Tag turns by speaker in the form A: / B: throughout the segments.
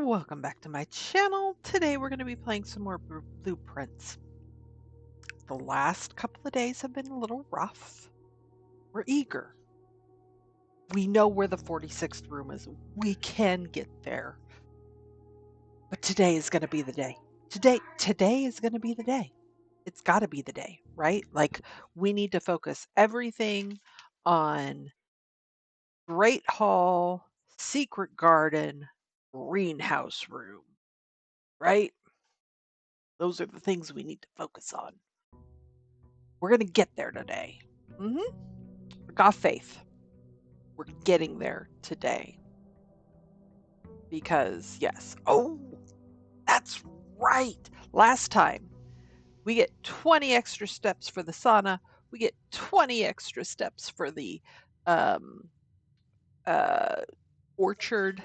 A: Welcome back to my channel. Today we're going to be playing some more blueprints. The last couple of days have been a little rough. We're eager. We know where the 46th room is. We can get there. But today is going to be the day. Today is going to be the day. It's got to be the day, right? Like we need to focus everything on Great Hall, Secret Garden, Greenhouse Room, right? Those are the things we need to focus on. We're going to get there today. We got faith. We're getting there today. Because, yes. Oh, that's right. Last time, we get 20 extra steps for the sauna. We get 20 extra steps for the um, orchard.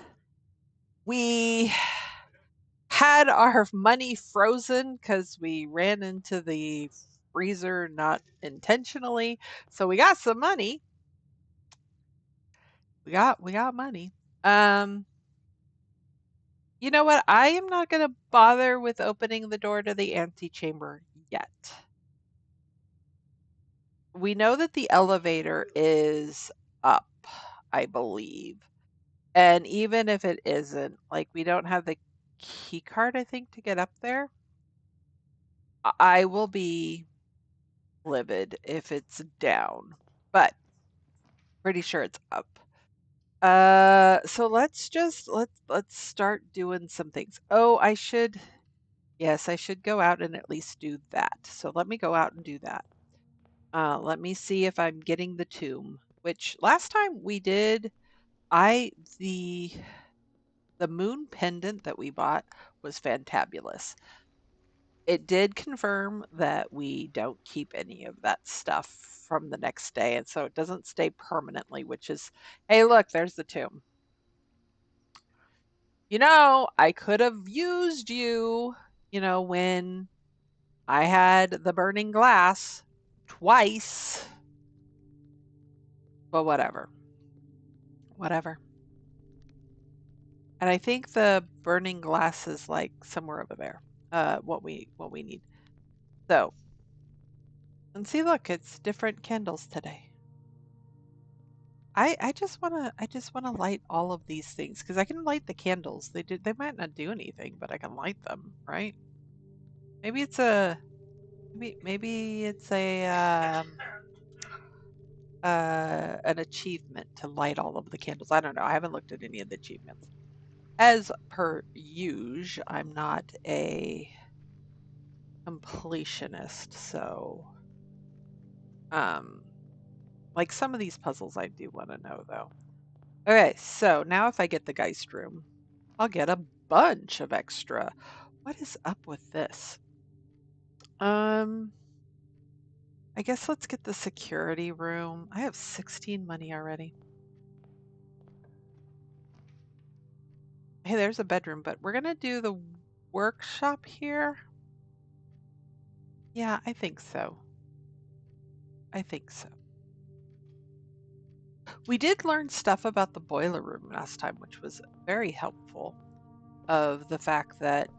A: We had our money frozen because we ran into the freezer not intentionally. So we got some money. We got money. Um, you know what? I am not going to bother with opening the door to the antechamber yet. We know that the elevator is up, I believe. And even if it isn't, like we don't have the key card, I think, to get up there. I will be livid if it's down, but pretty sure it's up. So let's start doing some things. Oh, yes, I should go out and at least do that. So let me go out and do that. Let me see if I'm getting the tomb, which last time we did, I the moon pendant that we bought was fantabulous. It did confirm that we don't keep any of that stuff from the next day, and so it doesn't stay permanently, which is, hey, look, there's the tomb. I could have used you, when I had the burning glass twice. But whatever. Whatever. And I think the burning glass is like somewhere over there. What we need. So, and see, look, it's different candles today. I just wanna light all of these things because I can light the candles. They might not do anything, but I can light them, right? Maybe it's a maybe it's a an achievement to light all of the candles. I don't know. I haven't looked at any of the achievements. As per usual, I'm not a completionist, so um like some of these puzzles I do want to know though. Okay, so now if I get the Geist room, I'll get a bunch of extra. What is up with this? Um I guess let's get the security room. I have 16 money already. Hey, there's a bedroom, but we're gonna do the workshop here. Yeah, I think so. I think so. We did learn stuff about the boiler room last time, which was very helpful. Of the fact that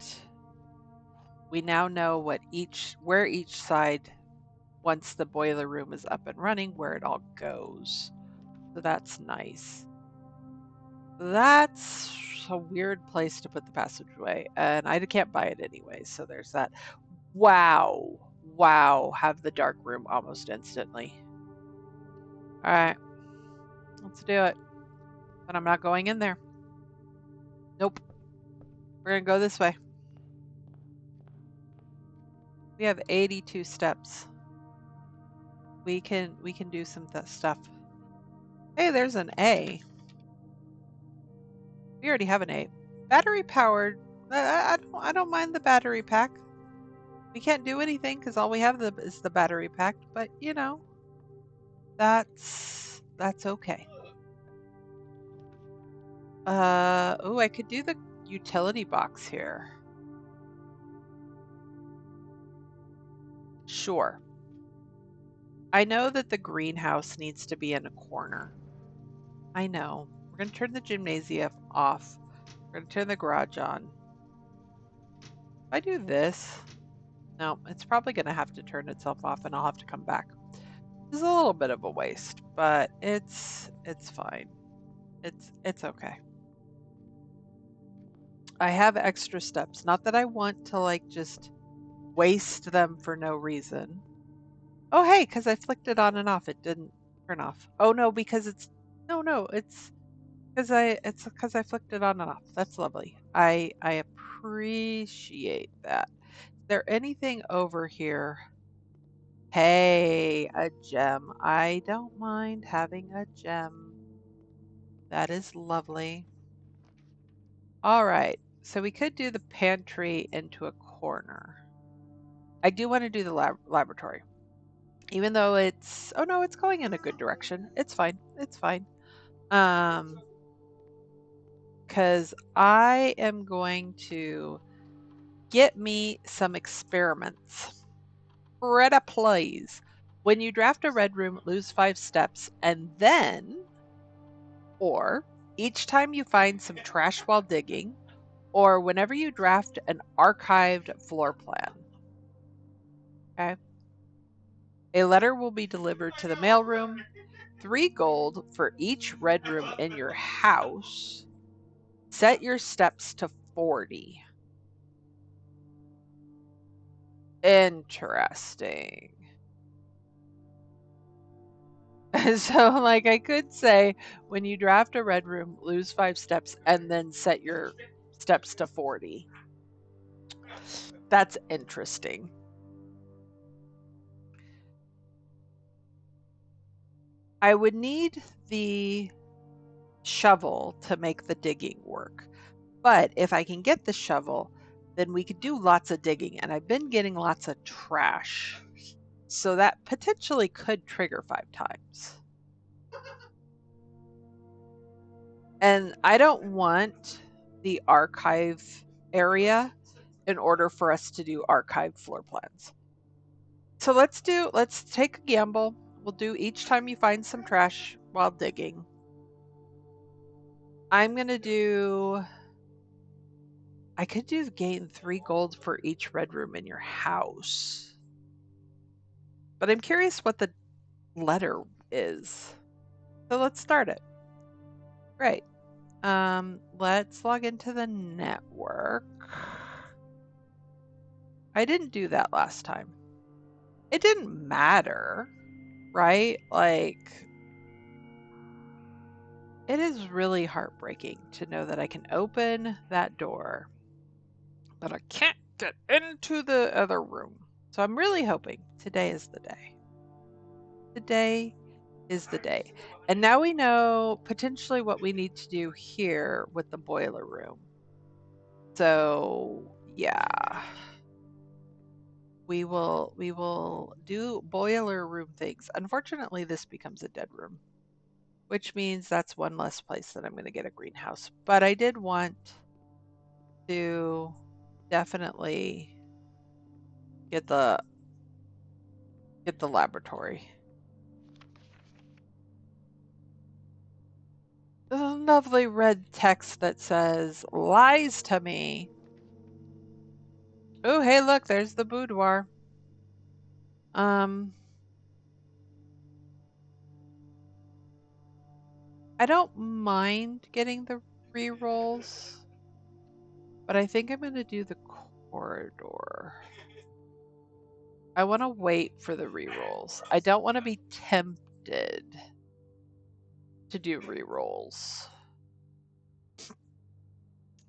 A: we now know where each side, once the boiler room is up and running, where it all goes. So that's nice. That's a weird place to put the passageway, and I can't buy it anyway, so there's that. Wow. Wow, have the dark room almost instantly. All right, let's do it. But I'm not going in there. Nope. We're gonna go this way. We have 82 steps. We can do some stuff. Hey, there's an A. We already have an A. Battery powered. I don't mind the battery pack. We can't do anything because all we have is the battery pack. But that's okay. Oh, I could do the utility box here. Sure. I know that the greenhouse needs to be in a corner. I know. We're going to turn the gymnasium off. We're going to turn the garage on. If I do this, no, it's probably going to have to turn itself off and I'll have to come back. It's a little bit of a waste, but it's fine. It's okay. I have extra steps. Not that I want to like just waste them for no reason. Oh, hey, because I flicked it on and off, it didn't turn off. Oh no, because it's no, it's because I flicked it on and off. That's lovely. I appreciate that. Is there anything over here? Hey, a gem. I don't mind having a gem. That is lovely. All right. So we could do the pantry into a corner. I do want to do the laboratory. Even though it's, oh no, it's going in a good direction. It's fine. It's fine. Because I am going to get me some experiments. Retta plays. When you draft a red room, lose 5 steps, and then, or each time you find some trash while digging, or whenever you draft an archived floor plan. Okay. A letter will be delivered to the mailroom. 3 gold for each red room in your house. Set your steps to 40. Interesting. So, like, I could say when you draft a red room, lose 5 steps and then set your steps to 40. That's interesting. I would need the shovel to make the digging work. But if I can get the shovel, then we could do lots of digging. And I've been getting lots of trash. So that potentially could trigger 5 times. And I don't want the archive area in order for us to do archive floor plans. So let's take a gamble. We'll do each time you find some trash while digging. I'm going to do, I could do gain 3 gold for each red room in your house. But I'm curious what the letter is. So let's start it. Great. Let's log into the network. I didn't do that last time. It didn't matter, right? Like, it is really heartbreaking to know that I can open that door, but I can't get into the other room. So I'm really hoping today is the day. Today is the day. And now we know potentially what we need to do here with the boiler room. So, yeah. We will do boiler room things. Unfortunately, this becomes a dead room, which means that's one less place that I'm going to get a greenhouse. But I did want to definitely get the laboratory. There's a lovely red text that says lies to me. Oh, hey, look, there's the boudoir. I don't mind getting the re-rolls, but I think I'm going to do the corridor. I want to wait for the re-rolls. I don't want to be tempted to do re-rolls.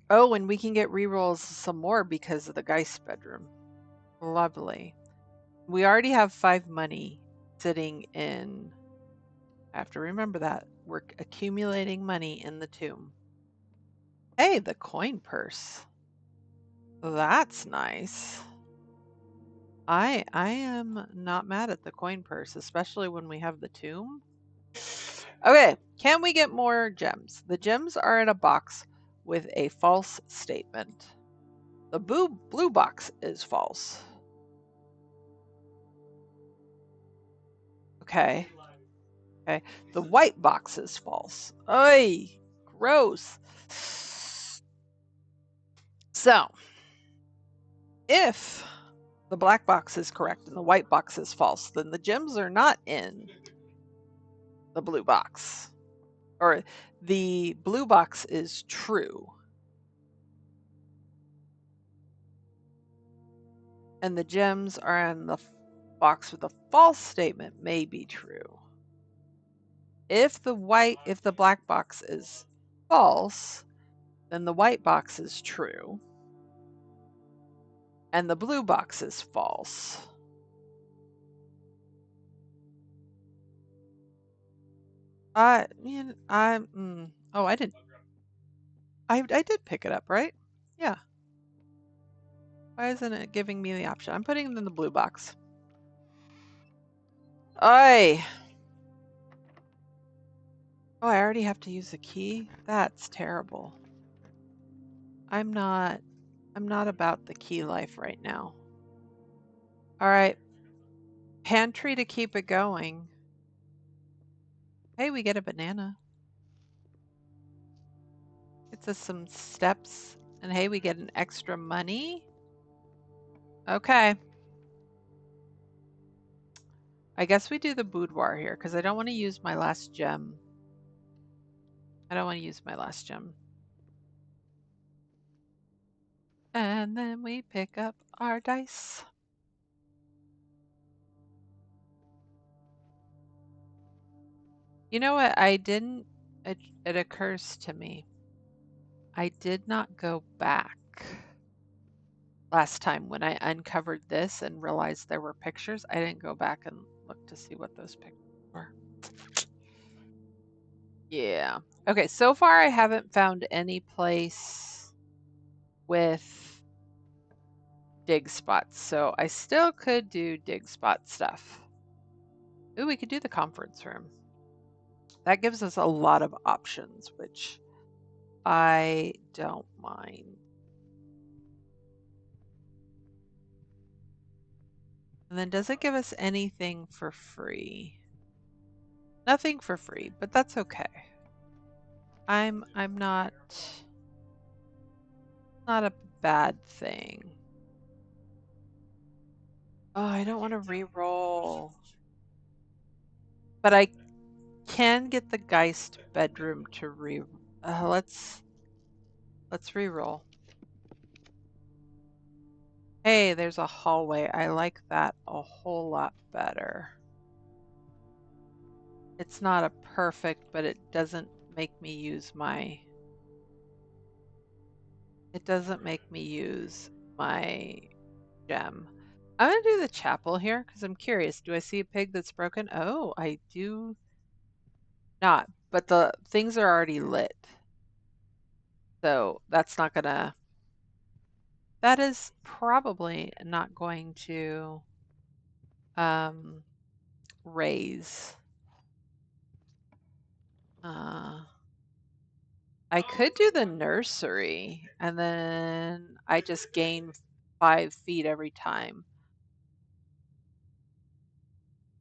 A: Oh, and we can get re-rolls some more because of the Geist bedroom. Lovely. We already have 5 money sitting in. I have to remember that. We're accumulating money in the tomb. Hey, the coin purse. That's nice. I am not mad at the coin purse, especially when we have the tomb. Okay, can we get more gems? The gems are in a box with a false statement. The blue box is false. Okay. Okay. The white box is false. Oy, gross. So if the black box is correct and the white box is false, then the gems are not in the blue box. Or the blue box is true. And the gems are in the box with the false statement may be true. If the black box is false, then the white box is true. And the blue box is false. I mean, oh, I didn't. I did pick it up, right? Yeah. Why isn't it giving me the option? I'm putting it in the blue box. Oi! Oh, I already have to use a key? That's terrible. I'm not about the key life right now. All right. Pantry to keep it going. Hey, we get a banana. It's us some steps. And hey, we get an extra money. Okay. I guess we do the boudoir here because I don't want to use my last gem. I don't want to use my last gem. And then we pick up our dice. You know what? It occurs to me. I did not go back last time when I uncovered this and realized there were pictures. I didn't go back and look to see what those pictures were. Yeah. Okay, so far I haven't found any place with dig spots, so I still could do dig spot stuff. Ooh, we could do the conference room. That gives us a lot of options, which I don't mind. And then does it give us anything for free? Nothing for free, but that's okay. I'm not a bad thing. Oh, I don't want to re-roll. But I can get the Geist bedroom to let's re-roll. Hey, there's a hallway. I like that a whole lot better. It's not a perfect, but it doesn't make me use my gem. I'm gonna do the chapel here because I'm curious. Do I see a pig that's broken? Oh, I do not, but the things are already lit. So that's not gonna, that is probably not going to um, raise. I could do the nursery and then I just gain 5 feet every time.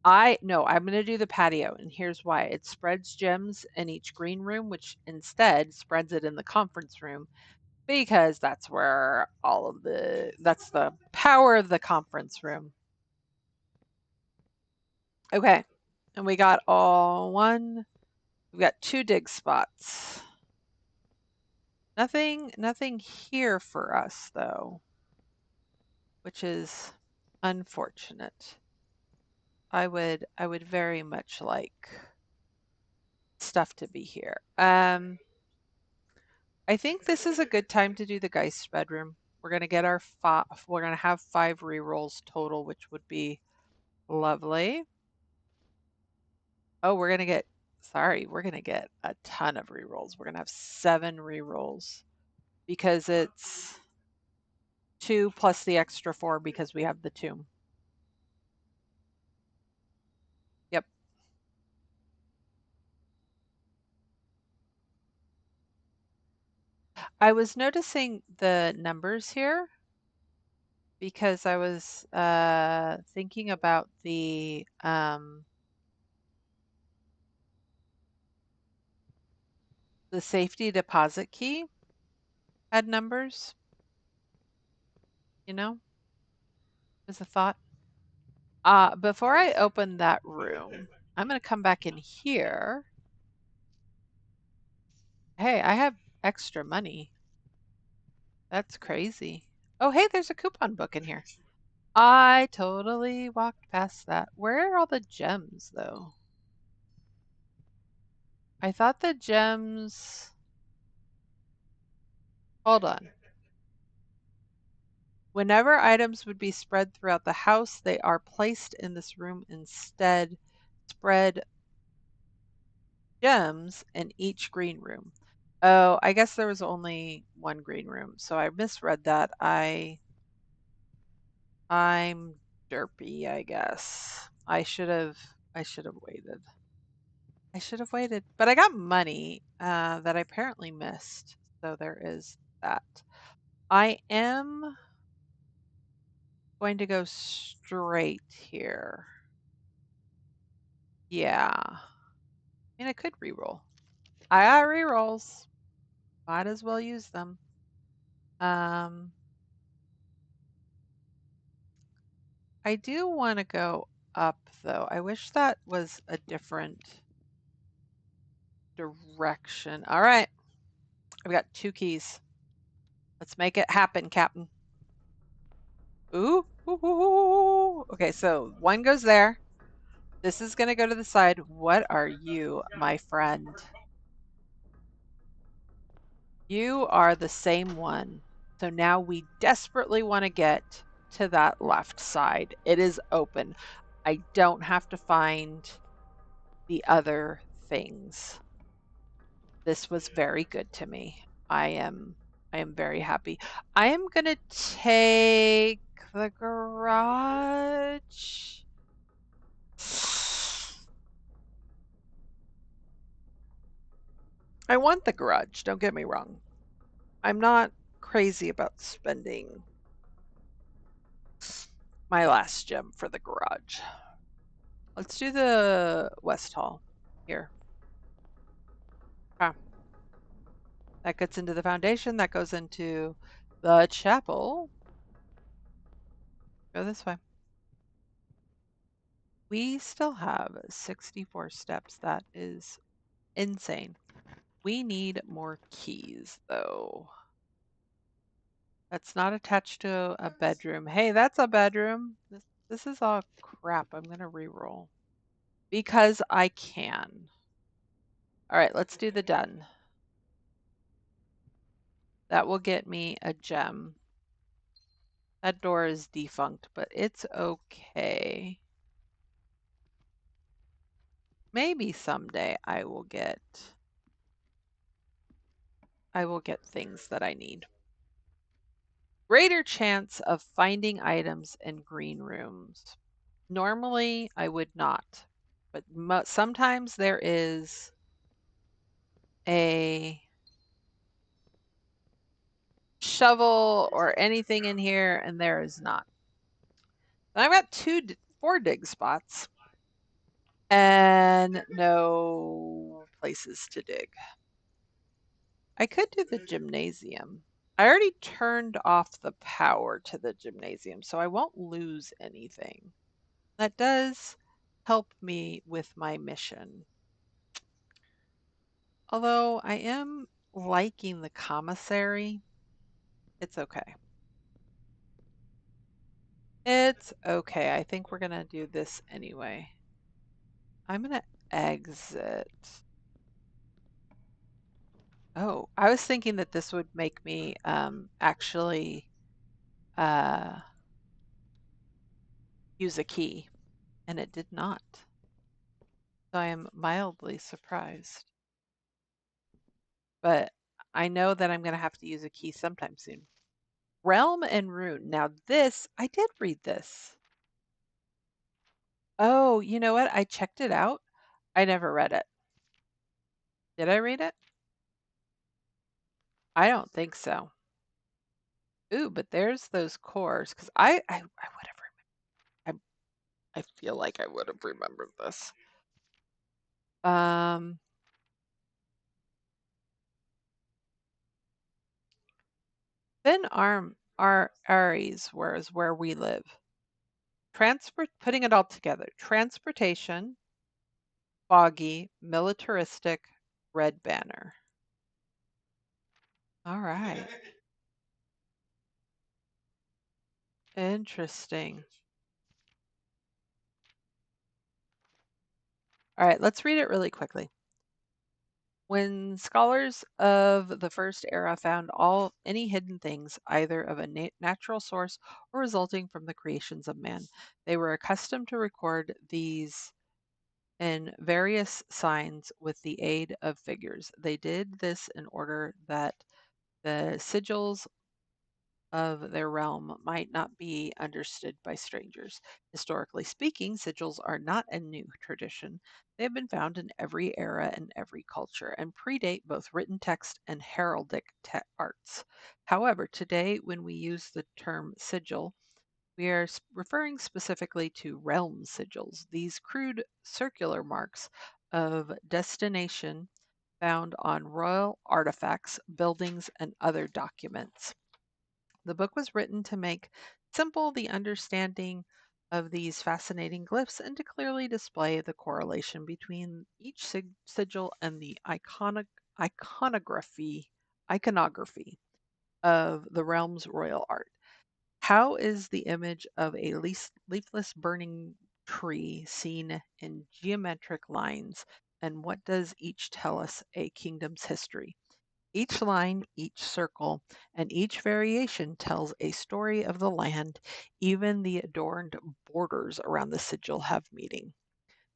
A: No, I'm going to do the patio, and here's why. It spreads gems in each green room, which instead spreads it in the conference room because that's where that's the power of the conference room. Okay, and we got we've got 2 dig spots. Nothing here for us though, which is unfortunate. I would very much like stuff to be here. I think this is a good time to do the Geist bedroom. We're gonna get we're gonna have 5 rerolls total, which would be lovely. Oh, we're gonna get a ton of rerolls. We're gonna have 7 rerolls because it's 2 plus the extra 4 because we have the tomb. Yep. I was noticing the numbers here because I was thinking about the safety deposit key had numbers. you know, as a thought. Before I open that room, I'm going to come back in here. Hey, I have extra money. That's crazy. Oh, hey, there's a coupon book in here. I totally walked past that. Where are all the gems, though? I thought the gems. Hold on. Whenever items would be spread throughout the house, they are placed in this room instead. Spread gems in each green room. Oh, I guess there was only one green room, so I misread that. I'm derpy, I guess. I should have waited. I should have waited. But I got money that I apparently missed. So there is that. I am going to go straight here. Yeah. I mean, I could reroll. I got rerolls. Might as well use them. Um, I do want to go up, though. I wish that was a different direction. All right. I've got 2 keys. Let's make it happen, Captain. Ooh. Ooh, ooh, ooh, ooh. Okay, so one goes there. This is going to go to the side. What are you, my friend? You are the same one. So now we desperately want to get to that left side. It is open. I don't have to find the other things. This was very good to me. I am very happy. I am going to take the garage. I want the garage, don't get me wrong. I'm not crazy about spending my last gem for the garage. Let's do the West Hall here. Ah, that gets into the foundation. That goes into the chapel. Go this way. We still have 64 steps. That is insane. We need more keys, though. That's not attached to a bedroom. Hey, that's a bedroom. This is all crap. I'm going to reroll because I can. All right, let's do the done. That will get me a gem. That door is defunct, but it's okay. Maybe someday I will get things that I need. Greater chance of finding items in green rooms. Normally, I would not, but sometimes there is a shovel or anything in here, and there is not. And I've got 4 dig spots and no places to dig. I could do the gymnasium. I already turned off the power to the gymnasium, so I won't lose anything. That does help me with my mission. Although I am liking the commissary, it's okay. It's okay. I think we're going to do this anyway. I'm going to exit. Oh, I was thinking that this would make me actually uh, use a key, and it did not. So I am mildly surprised. But I know that I'm going to have to use a key sometime soon. Realm and Rune. Now this, I did read this. Oh, you know what? I checked it out. I never read it. Did I read it? I don't think so. Ooh, but there's those cores because I would have. I feel like I would have remembered this. Um, Thin arm. Our Aries, whereas where we live. Putting it all together. Transportation, foggy, militaristic, red banner. All right. Interesting. All right, let's read it really quickly. When scholars of the first era found any hidden things, either of a natural source or resulting from the creations of man, they were accustomed to record these in various signs with the aid of figures. They did this in order that the sigils of their realm might not be understood by strangers. Historically speaking, sigils are not a new tradition. They have been found in every era and every culture and predate both written text and heraldic arts. However, today, when we use the term sigil, we are referring specifically to realm sigils, these crude circular marks of destination found on royal artifacts, buildings, and other documents. The book was written to make simple the understanding of these fascinating glyphs and to clearly display the correlation between each sigil and the iconography of the realm's royal art. How is the image of a leafless burning tree seen in geometric lines, and what does each tell us a kingdom's history? Each line, each circle, and each variation tells a story of the land. Even the adorned borders around the sigil have meaning.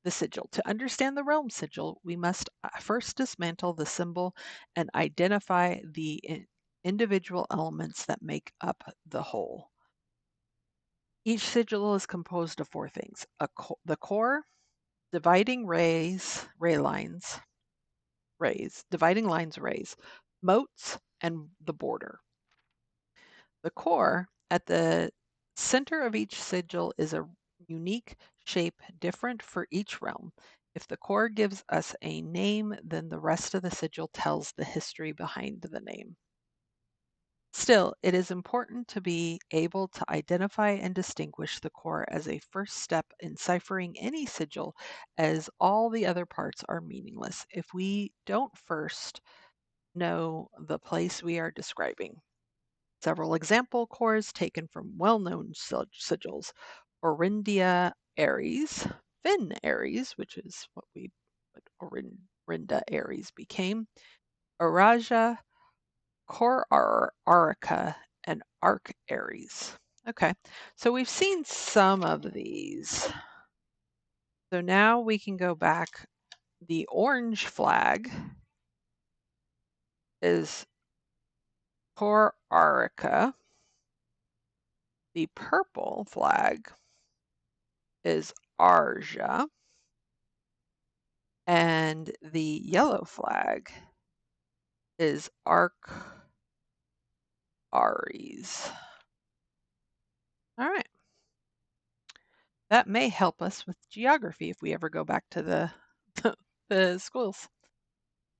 A: The sigil. To understand the realm sigil, we must first dismantle the symbol and identify the individual elements that make up the whole. Each sigil is composed of four things: the core, dividing ray lines, dividing lines, rays, moats, and the border. The core at the center of each sigil is a unique shape different for each realm. If the core gives us a name, then the rest of the sigil tells the history behind the name. Still, it is important to be able to identify and distinguish the core as a first step in ciphering any sigil, as all the other parts are meaningless if we don't first know the place we are describing. Several example cores taken from well-known sigils: Orindia Aries, Fin Aries, which is what Orinda Aries became, Araja, Cor Arica, and Arc Aries. Okay, so we've seen some of these. So now we can go back. The orange flag is Cor Arica. The purple flag is Arja. And the yellow flag is Arc Aries. All right. That may help us with geography if we ever go back to the, the schools.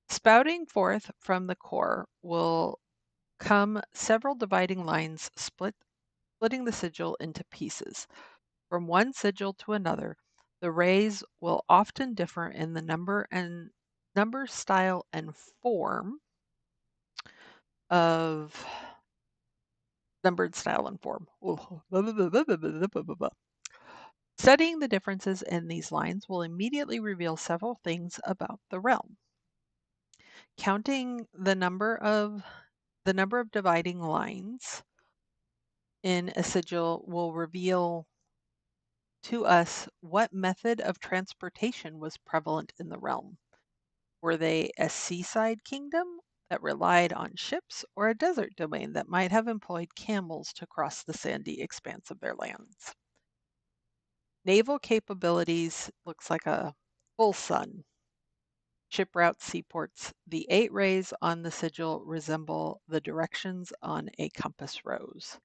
A: Spouting forth from the core will come several dividing lines splitting the sigil into pieces. From one sigil to another, the rays will often differ in the number, style, and form of numbered style and form. Studying the differences in these lines will immediately reveal several things about the realm. Counting the number of dividing lines in a sigil will reveal to us what method of transportation was prevalent in the realm. Were they a seaside kingdom that relied on ships, or a desert domain that might have employed camels to cross the sandy expanse of their lands? Naval capabilities looks like a full sun. Ship routes, seaports. The 8 rays on the sigil resemble the directions on a compass rose.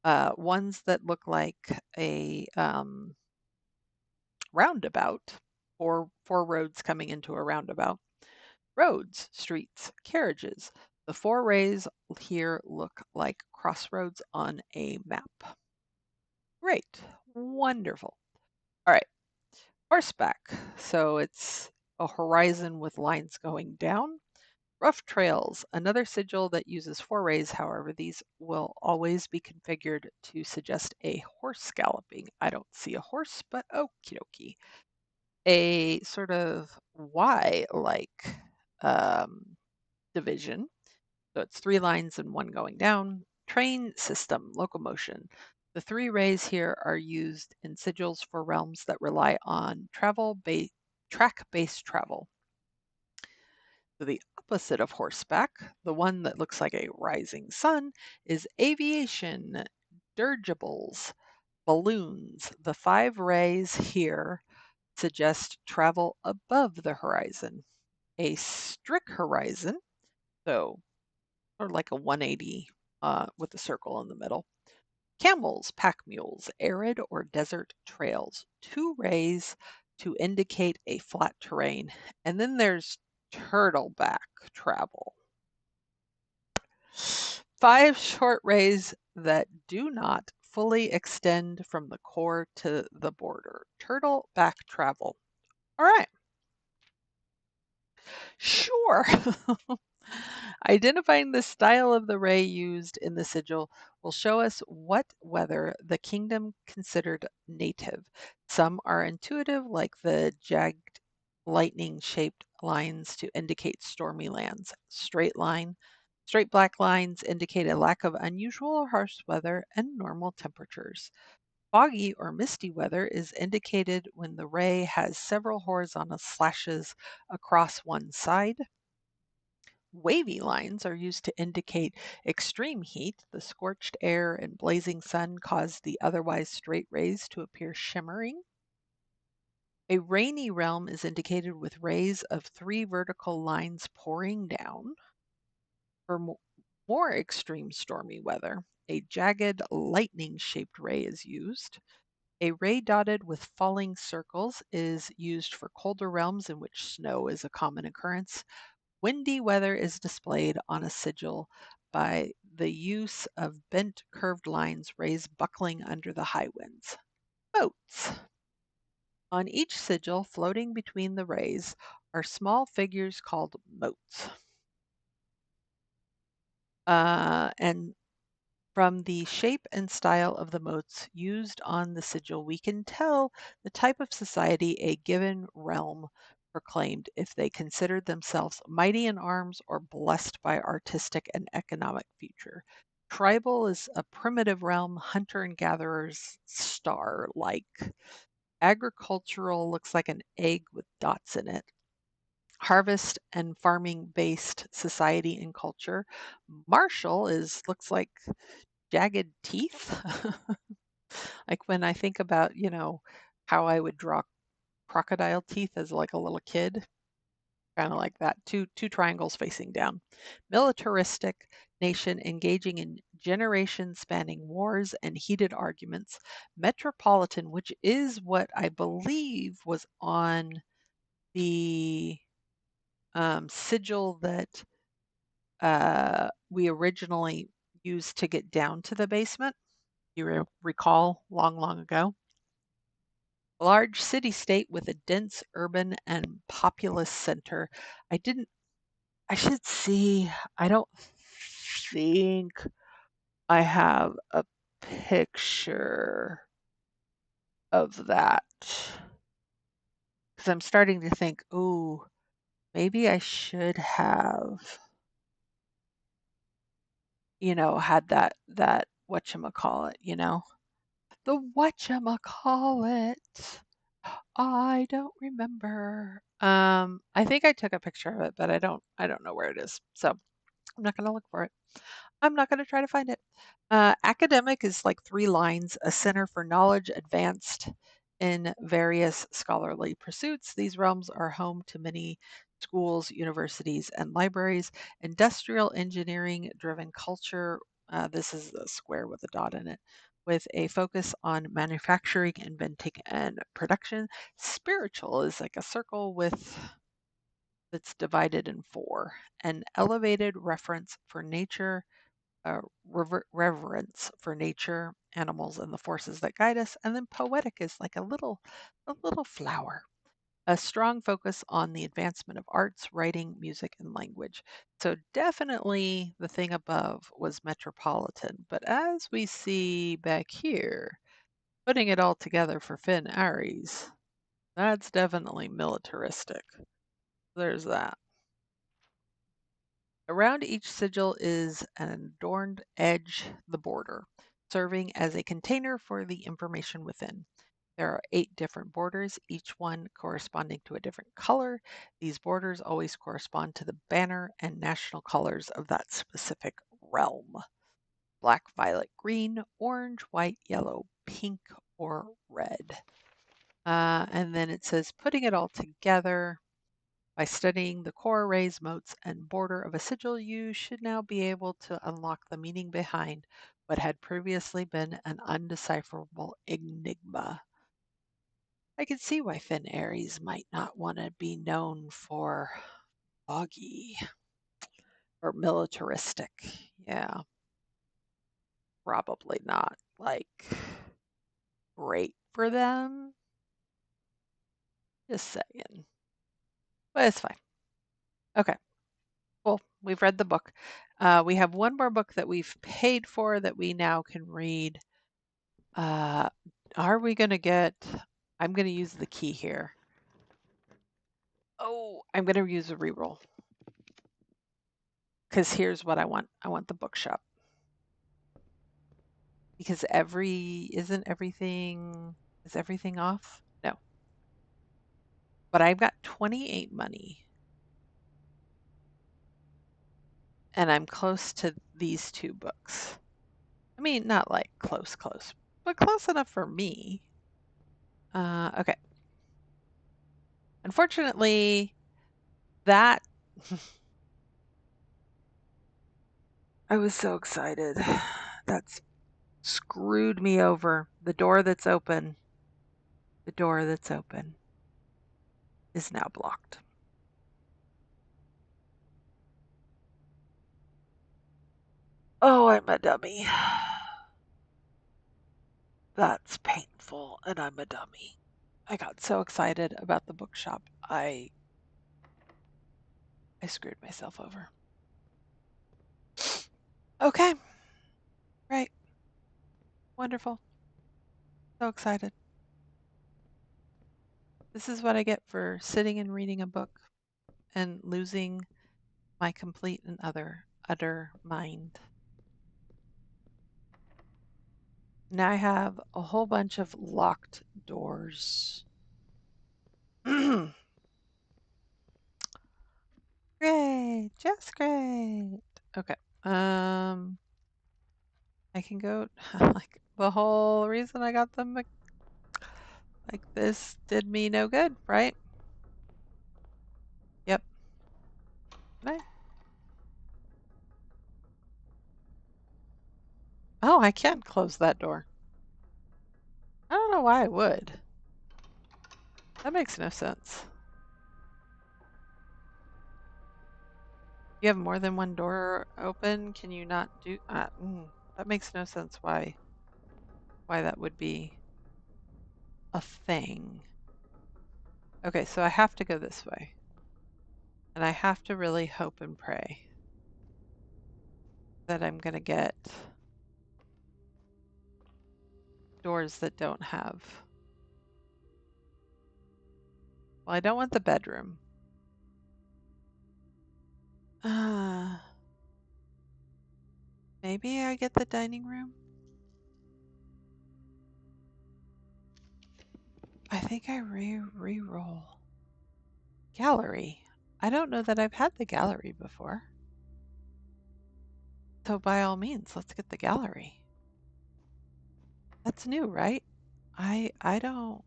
A: Ones that look like a roundabout, or four roads coming into a roundabout. Roads, streets, carriages. The four rays here look like crossroads on a map. Great. Wonderful. All right. Horseback. So it's a horizon with lines going down. Rough trails, another sigil that uses four rays. However, these will always be configured to suggest a horse galloping. I don't see a horse, but okie dokie. A sort of Y-like division. So it's three lines and one going down. Train system, locomotion. The three rays here are used in sigils for realms that rely on track-based travel. So the opposite of horseback, the one that looks like a rising sun, is aviation, dirigibles, balloons. The five rays here suggest travel above the horizon. A strict horizon, so or like a 180 with a circle in the middle. Camels, pack mules, arid or desert trails. Two rays to indicate a flat terrain. And then there's turtleback travel. Five short rays that do not fully extend from the core to the border. Turtleback travel. All right, sure. Identifying the style of the ray used in the sigil will show us what weather the kingdom considered native. Some are intuitive, like the jagged lightning-shaped lines to indicate stormy lands. Straight black lines indicate a lack of unusual or harsh weather and normal temperatures. Foggy or misty weather is indicated when the ray has several horizontal slashes across one side. Wavy lines are used to indicate extreme heat. The scorched air and blazing sun cause the otherwise straight rays to appear shimmering. A rainy realm is indicated with rays of three vertical lines pouring down. For more extreme stormy weather, a jagged lightning-shaped ray is used. A ray dotted with falling circles is used for colder realms in which snow is a common occurrence. Windy weather is displayed on a sigil by the use of bent curved lines, rays buckling under the high winds. Boats. On each sigil, floating between the rays, are small figures called motes. And from the shape and style of the motes used on the sigil, we can tell the type of society a given realm proclaimed if they considered themselves mighty in arms or blessed by artistic and economic future. Tribal is a primitive realm, hunter and gatherers, star like. Agricultural looks like an egg with dots in it. Harvest and farming based society and culture. Martial looks like jagged teeth. Like when I think about, how I would draw crocodile teeth as like a little kid, kind of like that, two triangles facing down. Militaristic nation engaging in generation spanning wars and heated arguments. Metropolitan, which is what I believe was on the sigil that we originally used to get down to the basement. You recall long, long ago. A large city-state with a dense urban and populous center. I didn't, I should see, I don't think I have a picture of that. Because I'm starting to think, ooh, maybe I should have, had that whatchamacallit. The whatchamacallit. I don't remember. I think I took a picture of it, but I don't know where it is. So I'm not gonna look for it. I'm not gonna try to find it. Academic is like three lines, a center for knowledge advanced in various scholarly pursuits. These realms are home to many schools, universities, and libraries. Industrial engineering driven culture. This is a square with a dot in it, with a focus on manufacturing, inventing, and production. Spiritual is like a circle with that's divided in four: an elevated reference for nature, reverence for nature, animals, and the forces that guide us, and then poetic is like a little flower. A strong focus on the advancement of arts, writing, music, and language. So definitely the thing above was metropolitan, but as we see back here, putting it all together for Finn Aries, that's definitely militaristic. There's that. Around each sigil is an adorned edge, the border, serving as a container for the information within. There are 8 different borders, each one corresponding to a different color. These borders always correspond to the banner and national colors of that specific realm: black, violet, green, orange, white, yellow, pink, or red. And then it says, putting it all together. By studying the core, rays, motes, and border of a sigil, you should now be able to unlock the meaning behind what had previously been an undecipherable enigma. I can see why Finn Aries might not want to be known for foggy or militaristic. Yeah, probably not like great for them. Just saying. But it's fine. Okay. Well, we've read the book. We have one more book that we've paid for that we now can read. Uh, are we going to get? I'm going to use the key here. Oh, I'm going to use a reroll because here's what I want. I want the bookshop because isn't everything is everything off? No, but I've got 28 money and I'm close to these two books. I mean, not like close, but close enough for me. Okay. Unfortunately, that I was so excited. That's screwed me over. The door that's open is now blocked. Oh, I'm a dummy. That's painful, and I'm a dummy. I got so excited about the bookshop. I screwed myself over. Okay. Right. Wonderful. So excited. This is what I get for sitting and reading a book and losing my complete and utter mind. Now I have a whole bunch of locked doors. Great, just great. Okay. Um, I can go like the whole reason I got them like this did me no good, right? Yep. Right. Oh, I can close that door. I don't know why I would. That makes no sense. You have more than one door open. Can you not do that makes no sense why that would be a thing. Okay, so I have to go this way. And I have to really hope and pray that I'm going to get doors that don't have. Well, I don't want the bedroom. Uh, maybe I get the dining room. I think I re-roll. Gallery. I don't know that I've had the gallery before. So by all means, let's get the gallery. That's new, right? I don't,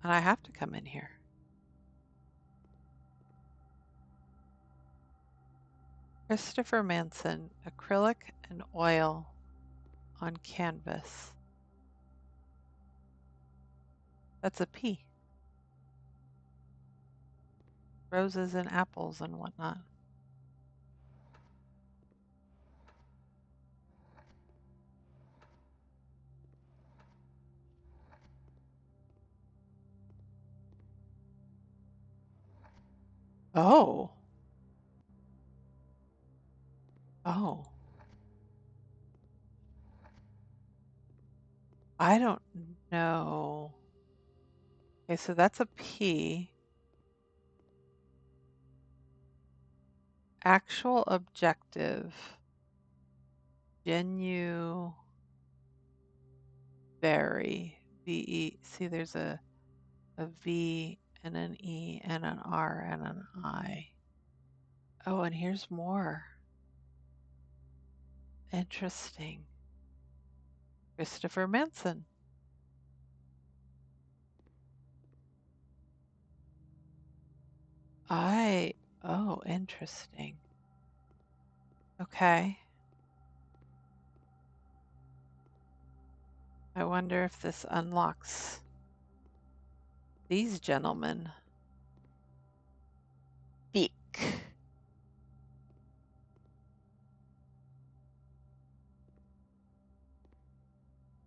A: and I have to come in here. Christopher Manson, acrylic and oil on canvas. That's a P. roses and apples and whatnot. Oh. Oh. I don't know. Okay, so that's a P. Actual objective. Genu vary. VE. See, there's a V and an E and an R and an I. Oh, and here's more. Interesting. Christopher Manson. Oh, interesting. Okay. I wonder if this unlocks these gentlemen. Beak.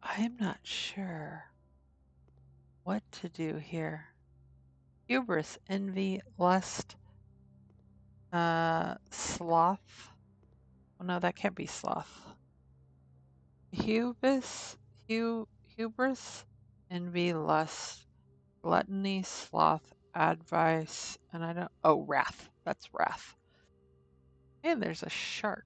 A: I am not sure what to do here. Hubris, envy, lust, sloth. Oh no, that can't be sloth. Hubris, envy, lust, gluttony, sloth, advice, and I don't. Oh, wrath. That's wrath. And there's a shark.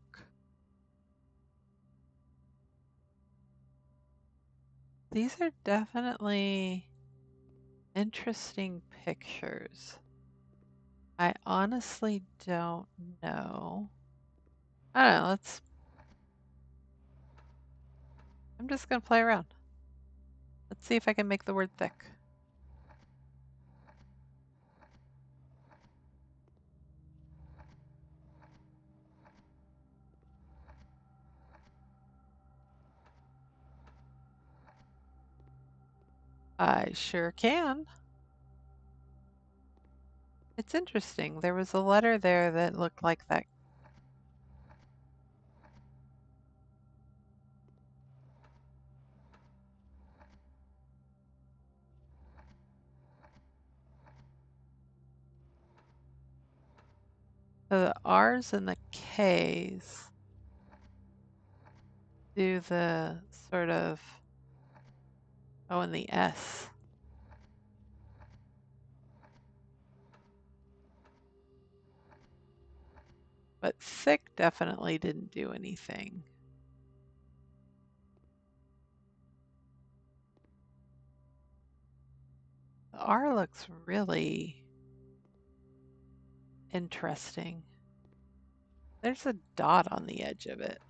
A: These are definitely interesting pictures. I honestly don't know. I don't know. I'm just going to play around. Let's see if I can make the word thick. I sure can. It's interesting. There was a letter there that looked like that. So the R's and the K's do the sort of, oh, and the S. But thick definitely didn't do anything. The R looks really interesting. There's a dot on the edge of it.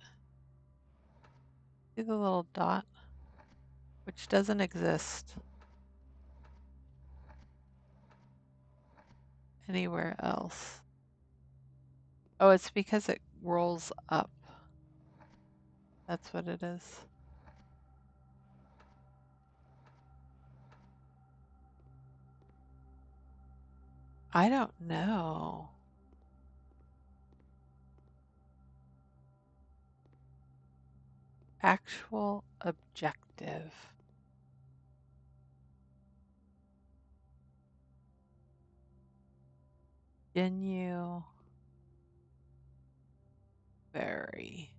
A: See the little dot? Which doesn't exist anywhere else. Oh, it's because it rolls up. That's what it is. I don't know. Actual objective. Genu vary.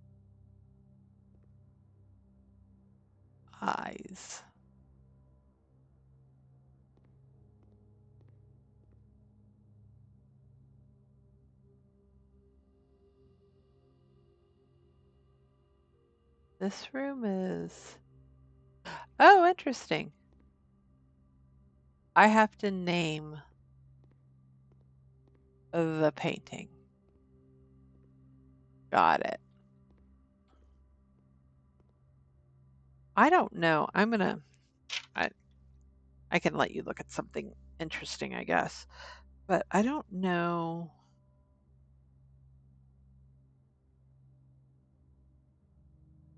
A: Eyes. This room is... Oh, interesting. I have to name the painting. Got it. I don't know. I can let you look at something interesting, I guess. But I don't know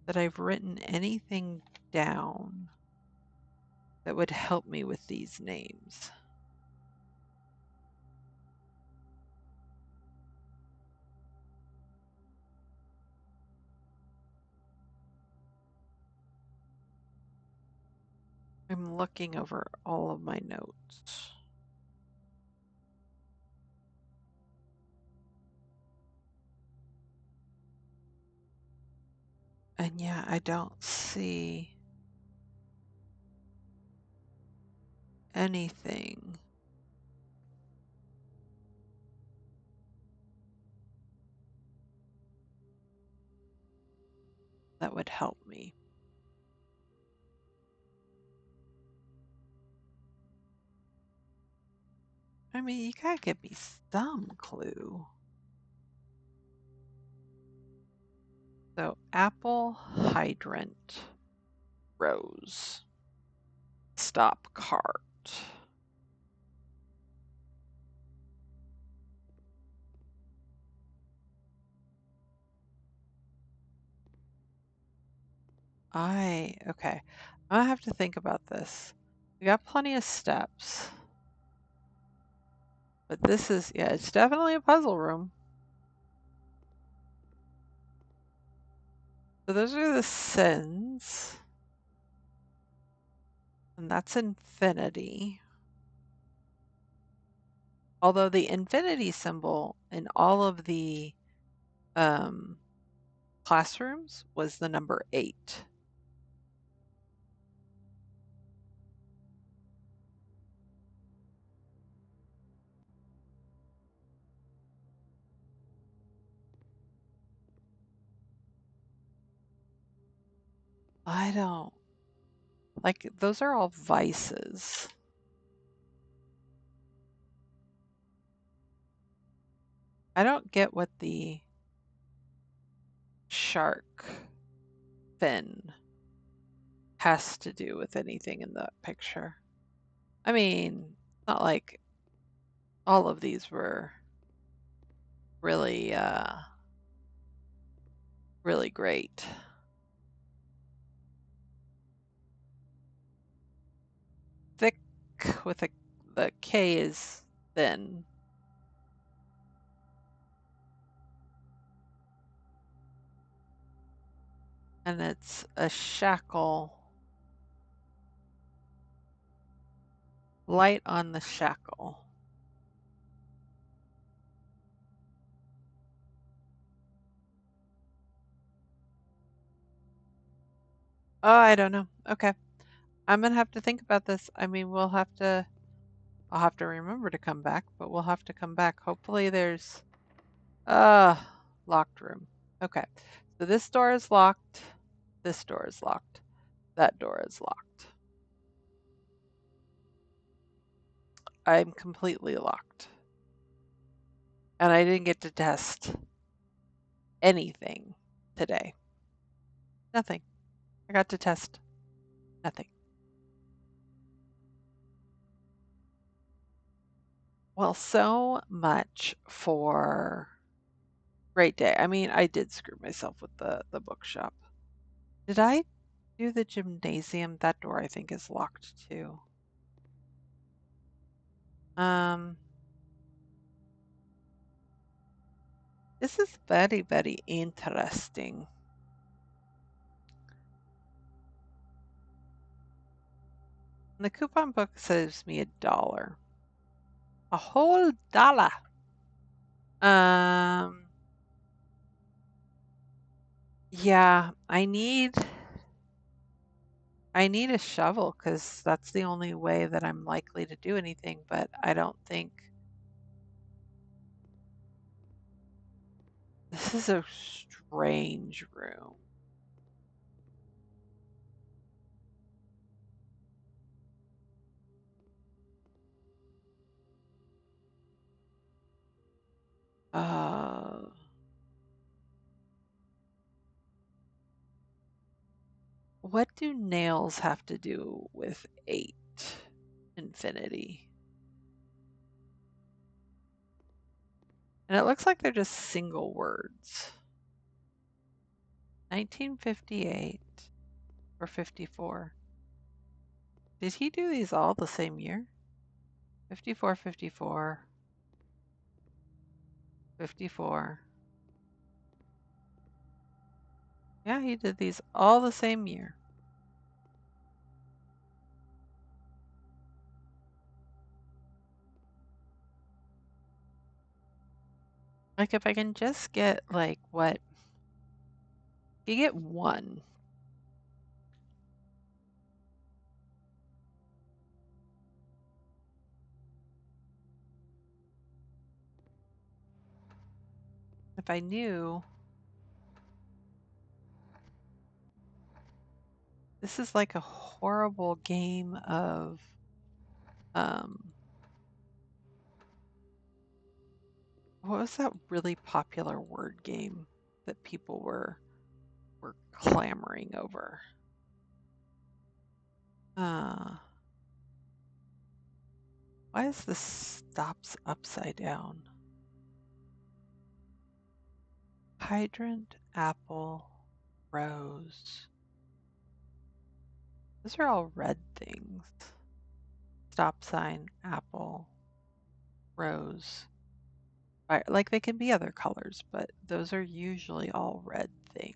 A: that I've written anything down that would help me with these names. I'm looking over all of my notes. And yeah, I don't see anything that would help me. I mean, you gotta give me some clue. So, apple, hydrant, rose, stop cart. Okay. I'm gonna have to think about this. We got plenty of steps, but this is, yeah, it's definitely a puzzle room. So those are the sins, and that's infinity. Although the infinity symbol in all of the um, classrooms was the number 8. I don't like those are all vices. I don't get what the shark fin has to do with anything in that picture. I mean, not like all of these were really, really great. Thick with the K is thin. And it's a shackle. Light on the shackle. Oh, I don't know. Okay. I'm gonna have to think about this. I mean, I'll have to remember to come back, but we'll have to come back. Hopefully there's, uh, locked room. Okay. So this door is locked. This door is locked. That door is locked. I'm completely locked. And I didn't get to test anything today. Nothing. I got to test nothing. Well, so much for great day. I mean, I did screw myself with the bookshop. Did I do the gymnasium? That door I think is locked too. Um, this is very, very interesting. And the coupon book saves me $1. A whole dollar. Um, yeah, I need a shovel because that's the only way that I'm likely to do anything, but I don't think this is a strange room. Uh, what do nails have to do with 8 infinity? And it looks like they're just single words. 1958 or 54. Did he do these all the same year? 54, 54, 54. Yeah, he did these all the same year. Like if I can just get like what you get one. If I knew this is like a horrible game of um what was that really popular word game that people were clamoring over? Uh why is this stops upside down? Hydrant, apple, rose. Those are all red things. Stop sign, apple, rose. Like they can be other colors, but those are usually all red things.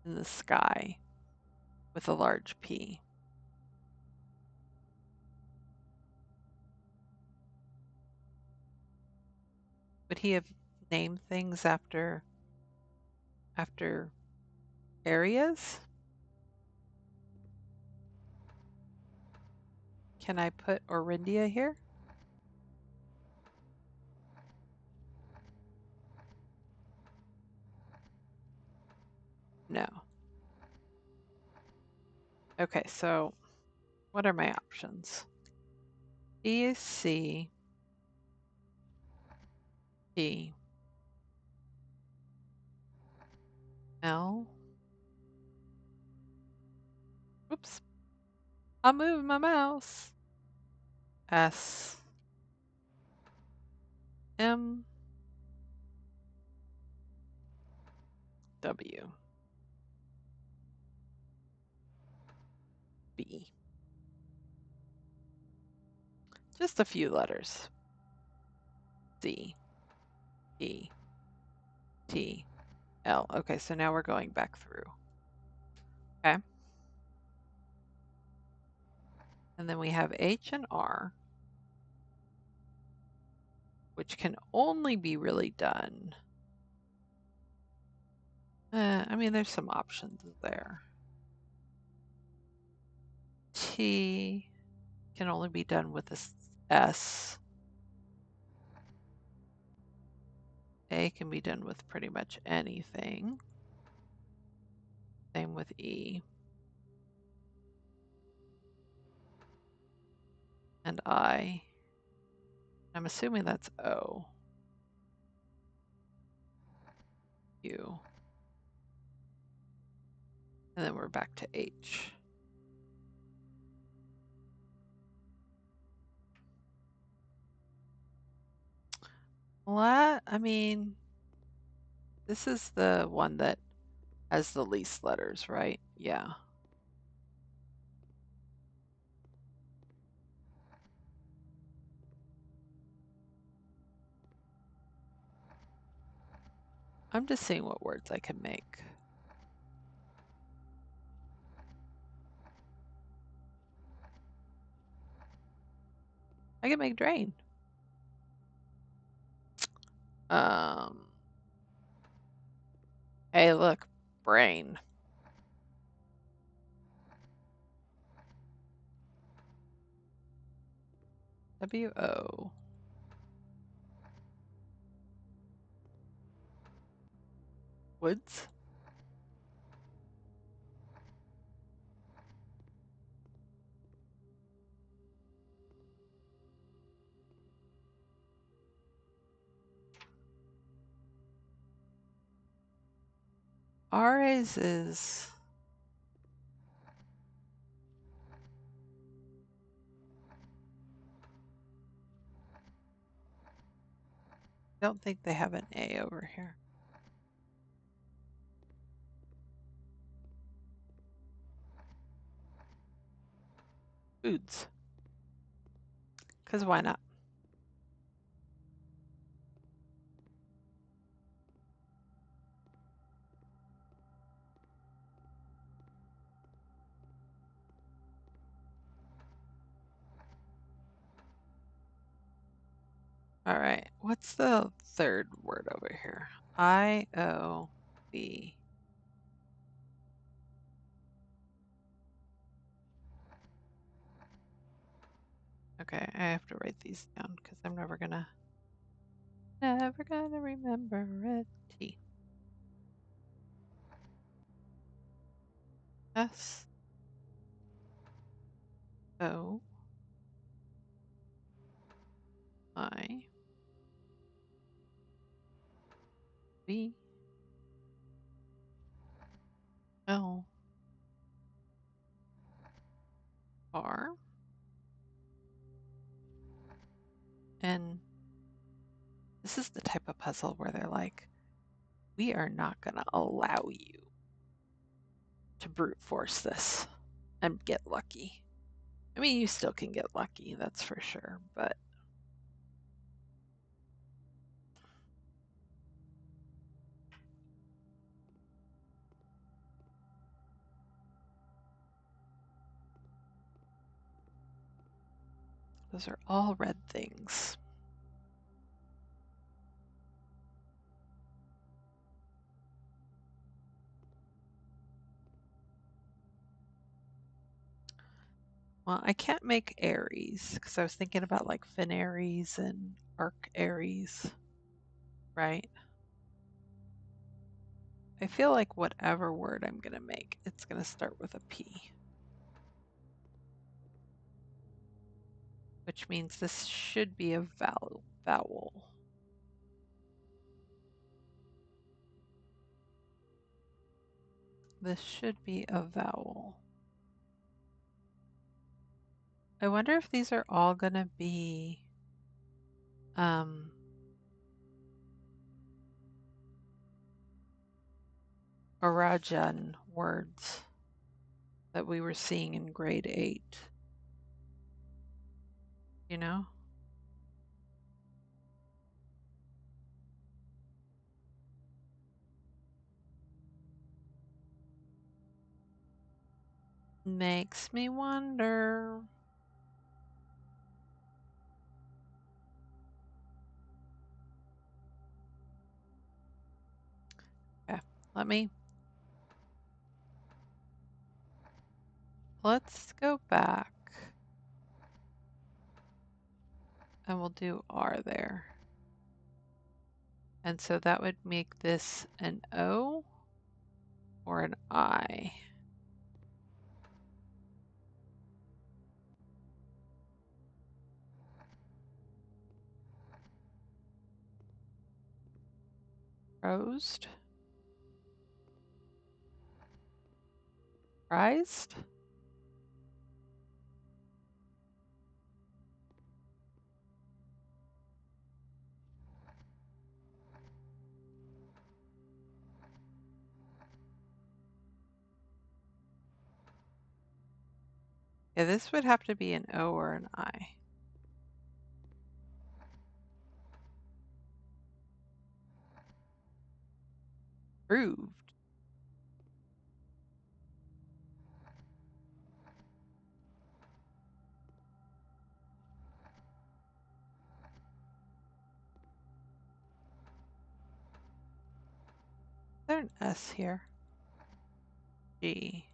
A: In the sky with a large P. Would he have named things after areas? Can I put Orindia here? No. Okay, so what are my options? E, C, P, L. Oops. I'm moving my mouse. S, M, W, B. Just a few letters. C, E, T, L. Okay, so now we're going back through. Okay. And then we have H and R, which can only be really done. I mean, there's some options there. T can only be done with this S. A can be done with pretty much anything. Same with E. And I. I'm assuming that's O. U. And then we're back to H. Well, I mean, this is the one that has the least letters, right? Yeah. I'm just seeing what words I can make. I can make drain. Hey, look, brain. W-O. Woods. R's is I don't think they have an A over here. Foods. Because why not? All right. What's the third word over here? IOV. Okay, I have to write these down because I'm never gonna remember it. T. S. O. I. V. L. R. N. This is the type of puzzle where they're like, we are not gonna allow you to brute force this and get lucky. I mean, you still can get lucky, that's for sure, but those are all red things. Well, I can't make Aries because I was thinking about like Fin Aries and Arc Aries, right? I feel like whatever word I'm going to make, it's going to start with a P, which means this should be a vowel. This should be a vowel. I wonder if these are all going to be Arajan words that we were seeing in grade 8. You know? Makes me wonder. Okay, let's go back and we'll do R there. And so that would make this an O or an I. Rosed? Prized? Yeah, this would have to be an O or an I. Proved. Is there an S here? G.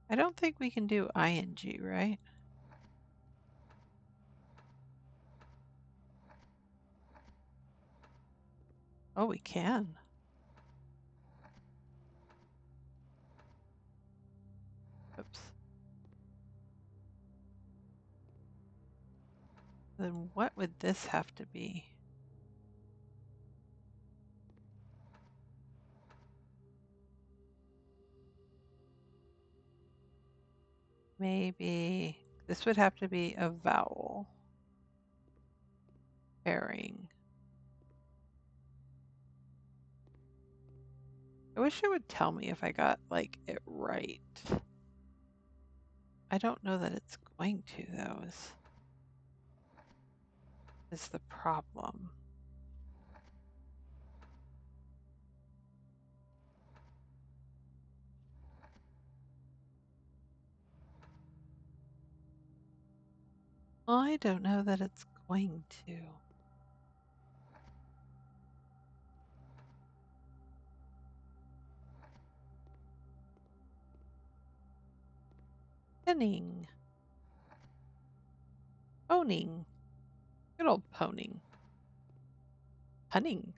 A: I don't think we can do ing, right? Oh, we can. Oops. Then what would this have to be? Maybe this would have to be a vowel pairing. I wish it would tell me if I got like it right. I don't know that it's going to though, is the problem. I don't know that it's going to. Penning. Poning. Good old poning. Punning.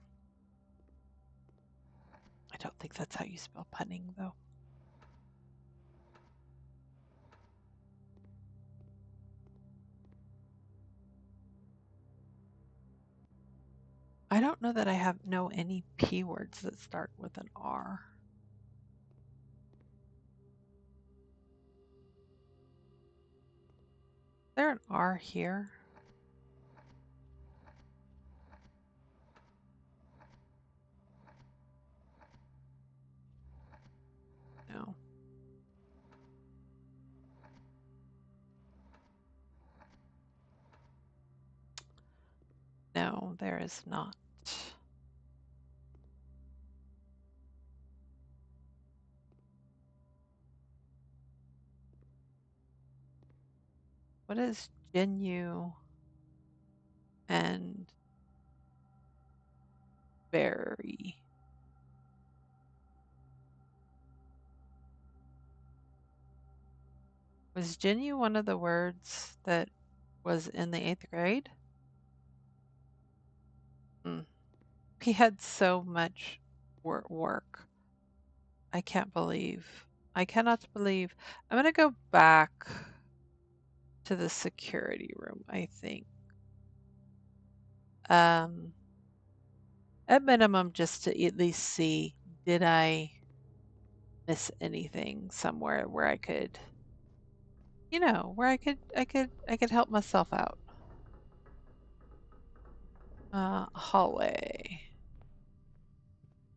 A: I don't think that's how you spell punning, though. I don't know that I know any P words that start with an R. Is there an R here? No. No, there is not. What is genu and very? Was genu one of the words that was in the 8th grade? Mm. We had so much work. I can't believe. I cannot believe. I'm going to go back to the security room, I think. At minimum, just to at least see, did I miss anything somewhere where I could, where I could help myself out. Hallway,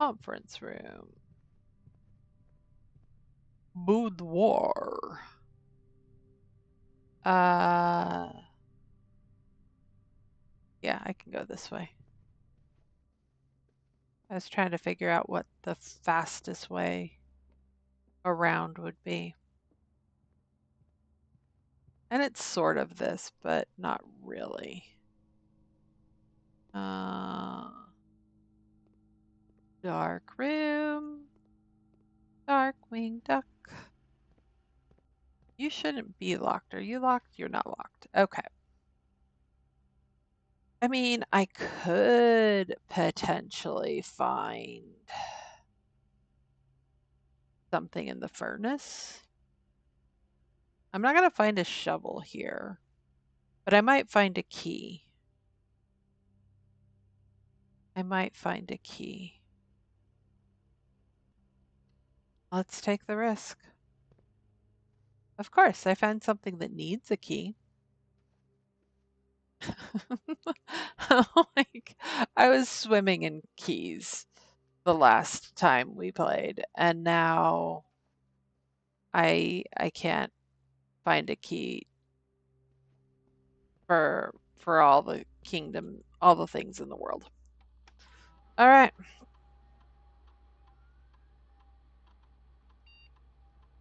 A: conference room, boudoir. Yeah, I can go this way. I was trying to figure out what the fastest way around would be. And it's sort of this, but not really. Dark room. Darkwing Duck. You shouldn't be locked. Are you locked? You're not locked. Okay. I mean, I could potentially find something in the furnace. I'm not going to find a shovel here, but I might find a key. I might find a key. Let's take the risk. Of course, I found something that needs a key. Like, I was swimming in keys the last time we played, and now I can't find a key for all the kingdom, all the things in the world. All right.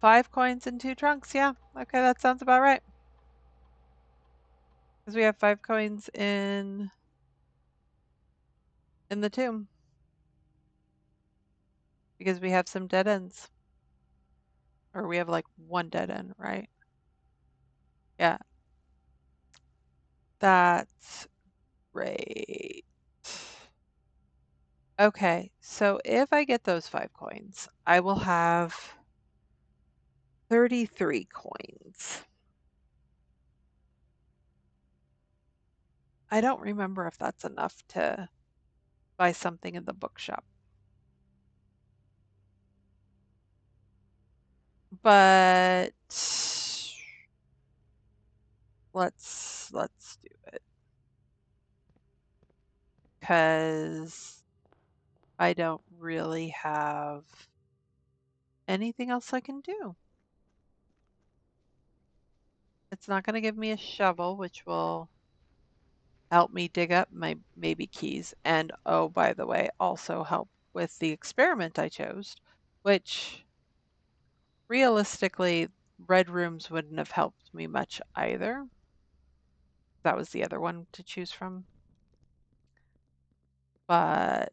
A: 5 coins and 2 trunks. Yeah. Okay, that sounds about right. Because we have 5 coins in the tomb. Because we have some dead ends. Or we have like 1 dead end, right? Yeah. That's great. Okay, so if I get those 5 coins, I will have 33 coins. I don't remember if that's enough to buy something in the bookshop. But let's do it. Because I don't really have anything else I can do. It's not going to give me a shovel, which will help me dig up my maybe keys. And oh, by the way, also help with the experiment I chose, which realistically, red rooms wouldn't have helped me much either. That was the other one to choose from. But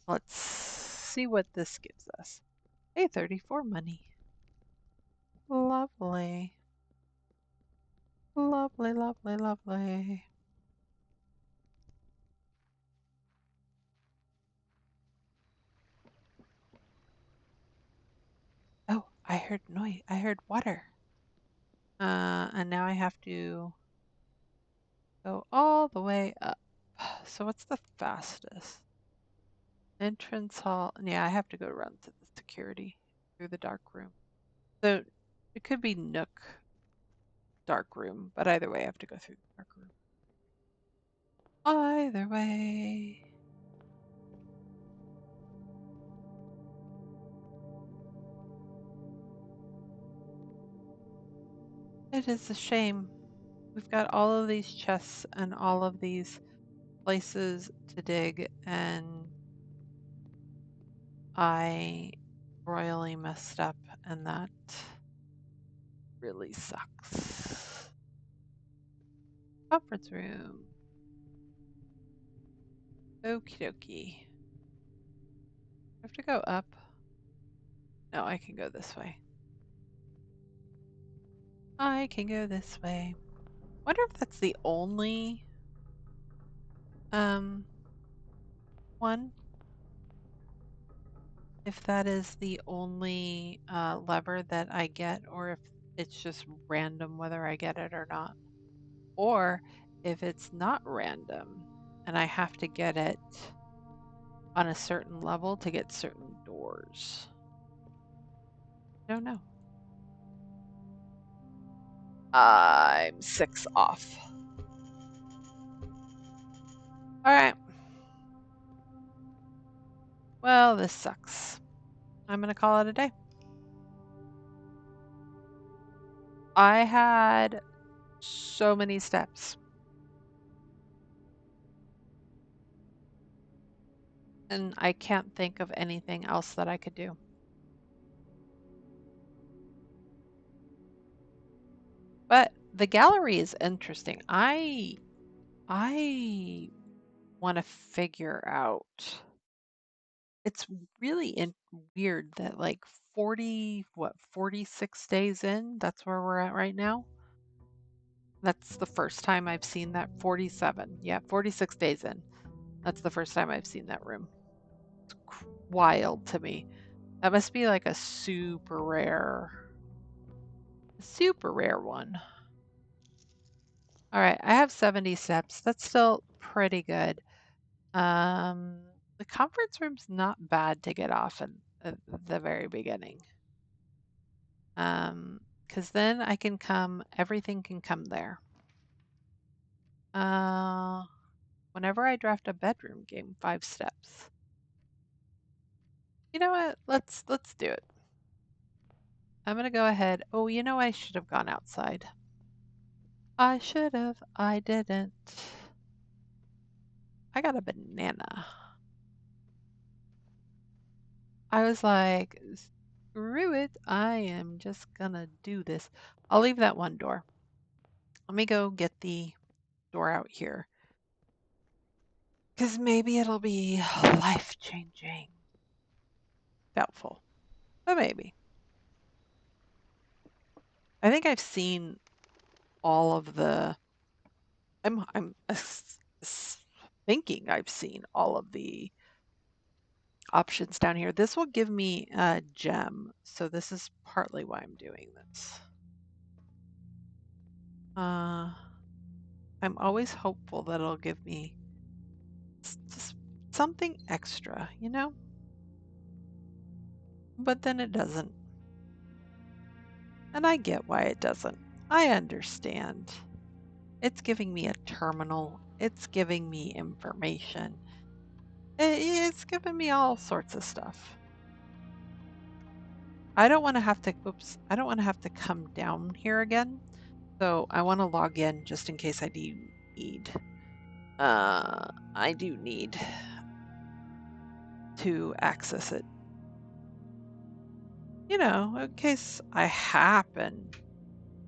A: let's see what this gives us. Hey, 34 money. Lovely. Lovely, lovely, lovely. Oh, I heard noise. I heard water. And now I have to go all the way up. So what's the fastest? Entrance hall. Yeah, I have to go run to the security through the dark room. So it could be Nook dark room, but either way, I have to go through the dark room. Either way. It is a shame. We've got all of these chests and all of these places to dig, and I royally messed up, and that really sucks. Conference room. Okie dokie. I have to go up. No, I can go this way. I can go this way. Wonder if that's the only one. If that is the only lever that I get, or if it's just random whether I get it or not. Or if it's not random and I have to get it on a certain level to get certain doors. Don't know. I'm 6 off. All right. Well, this sucks. I'm going to call it a day. I had so many steps. And I can't think of anything else that I could do. But the gallery is interesting. I want to figure out. It's really weird that like 46 days in, that's where we're at right now. That's the first time I've seen that. 47. Yeah, 46 days in. That's the first time I've seen that room. It's wild to me. That must be like a super rare one. All right, I have 70 steps. That's still pretty good. The conference room's not bad to get off at the very beginning. Because then I can everything can come there. Whenever I draft a bedroom game, 5 steps. You know what? Let's do it. I'm gonna go ahead. Oh, you know I should have gone outside. I should have. I didn't. I got a banana. I was like, screw it. I am just gonna do this. I'll leave that one door. Let me go get the door out here. Because maybe it'll be life changing. Doubtful, but maybe. I think I've seen all of the. Thinking I've seen all of the options down here. This will give me a gem, so this is partly why I'm doing this. I'm always hopeful that it'll give me just something extra, you know? But then it doesn't. And I get why it doesn't. I understand. It's giving me a terminal. It's giving me information. It's giving me all sorts of stuff. I don't want to have to, oops, I don't want to have to come down here again. So I want to log in just in case I do need, I do need to access it. You know, in case I happen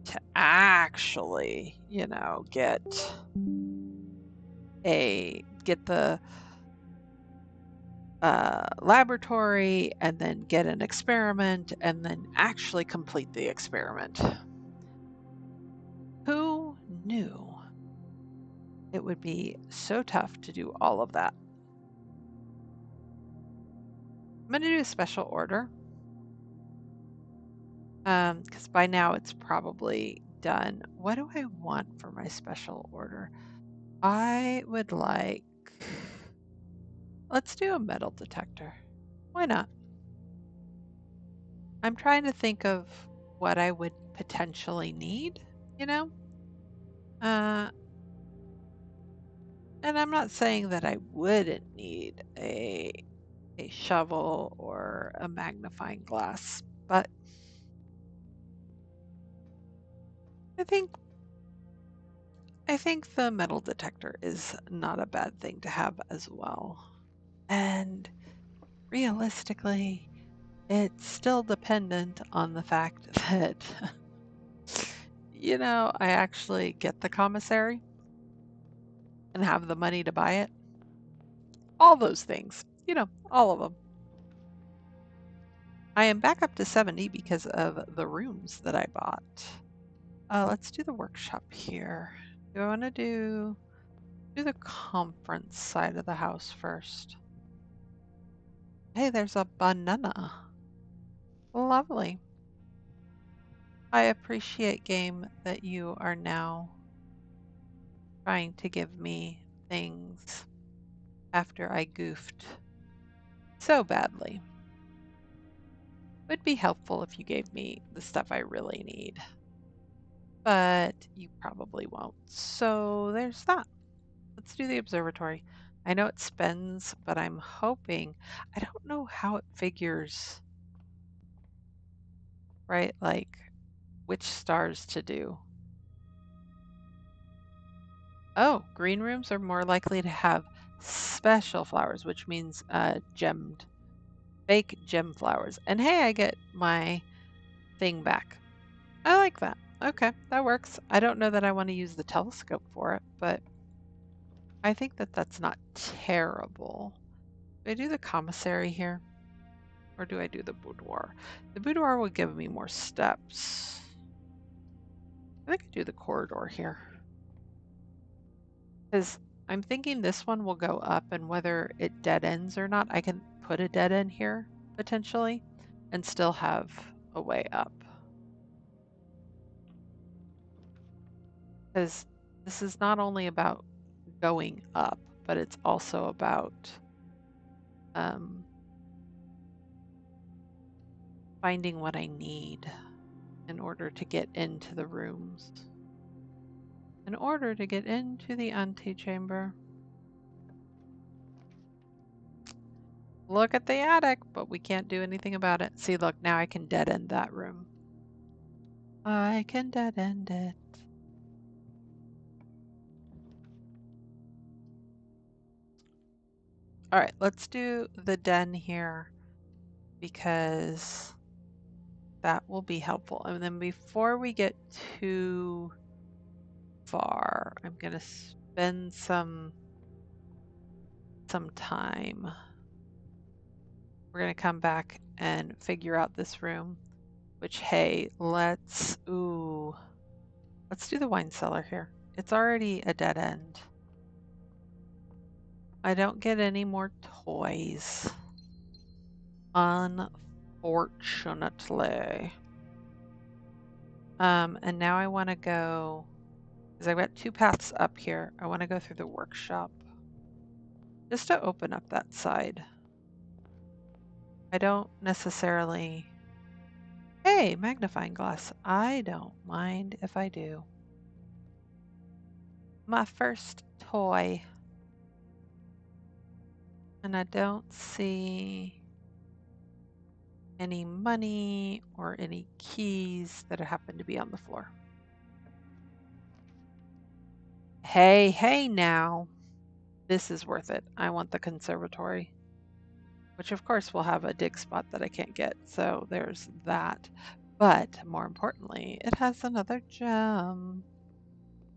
A: to actually, you know, get the laboratory and then get an experiment and then actually complete the experiment. Who knew it would be so tough to do all of that? I'm going to do a special order because by now it's probably done. What do I want for my special order? I would like, let's do a metal detector. Why not? I'm trying to think of what I would potentially need, you know? Uh, and I'm not saying that I wouldn't need a shovel or a magnifying glass, but I think I think the metal detector is not a bad thing to have as well. And realistically, it's still dependent on the fact that I actually get the commissary and have the money to buy it. All those things, all of them. I am back up to 70 because of the rooms that I bought. Let's do the workshop here. Do I want to do the conference side of the house first? Hey, there's a banana. Lovely. I appreciate, game, that you are now trying to give me things after I goofed so badly. Would be helpful if you gave me the stuff I really need, but you probably won't. So there's that. Let's do the observatory. I know it spends, but I'm hoping, I don't know how it figures, right? Like which stars to do. Oh, green rooms are more likely to have special flowers, which means gemmed, fake gem flowers. And hey, I get my thing back. I like that. Okay, that works. I don't know that I want to use the telescope for it, but I think that that's not terrible. Do I do the commissary here? Or do I do the boudoir? The boudoir will give me more steps. I think I do the corridor here. Because I'm thinking this one will go up, and whether it dead ends or not, I can put a dead end here, potentially, and still have a way up. Because this is not only about going up, but it's also about um, finding what I need in order to get into the rooms. In order to get into the antechamber. Look at the attic, but we can't do anything about it. See, look, now I can dead end that room. I can dead end it. All right, let's do the den here because that will be helpful. And then before we get too far, I'm going to spend some time. We're going to come back and figure out this room, which, hey, let's do the wine cellar here. It's already a dead end. I don't get any more toys, unfortunately. And now I want to go, because I've got two paths up here. I want to go through the workshop just to open up that side. I don't necessarily, hey, magnifying glass. I don't mind if I do. My first toy. And I don't see any money or any keys that happen to be on the floor. Hey now. This is worth it. I want the conservatory, which of course will have a dig spot that I can't get. So there's that. But more importantly, it has another gem.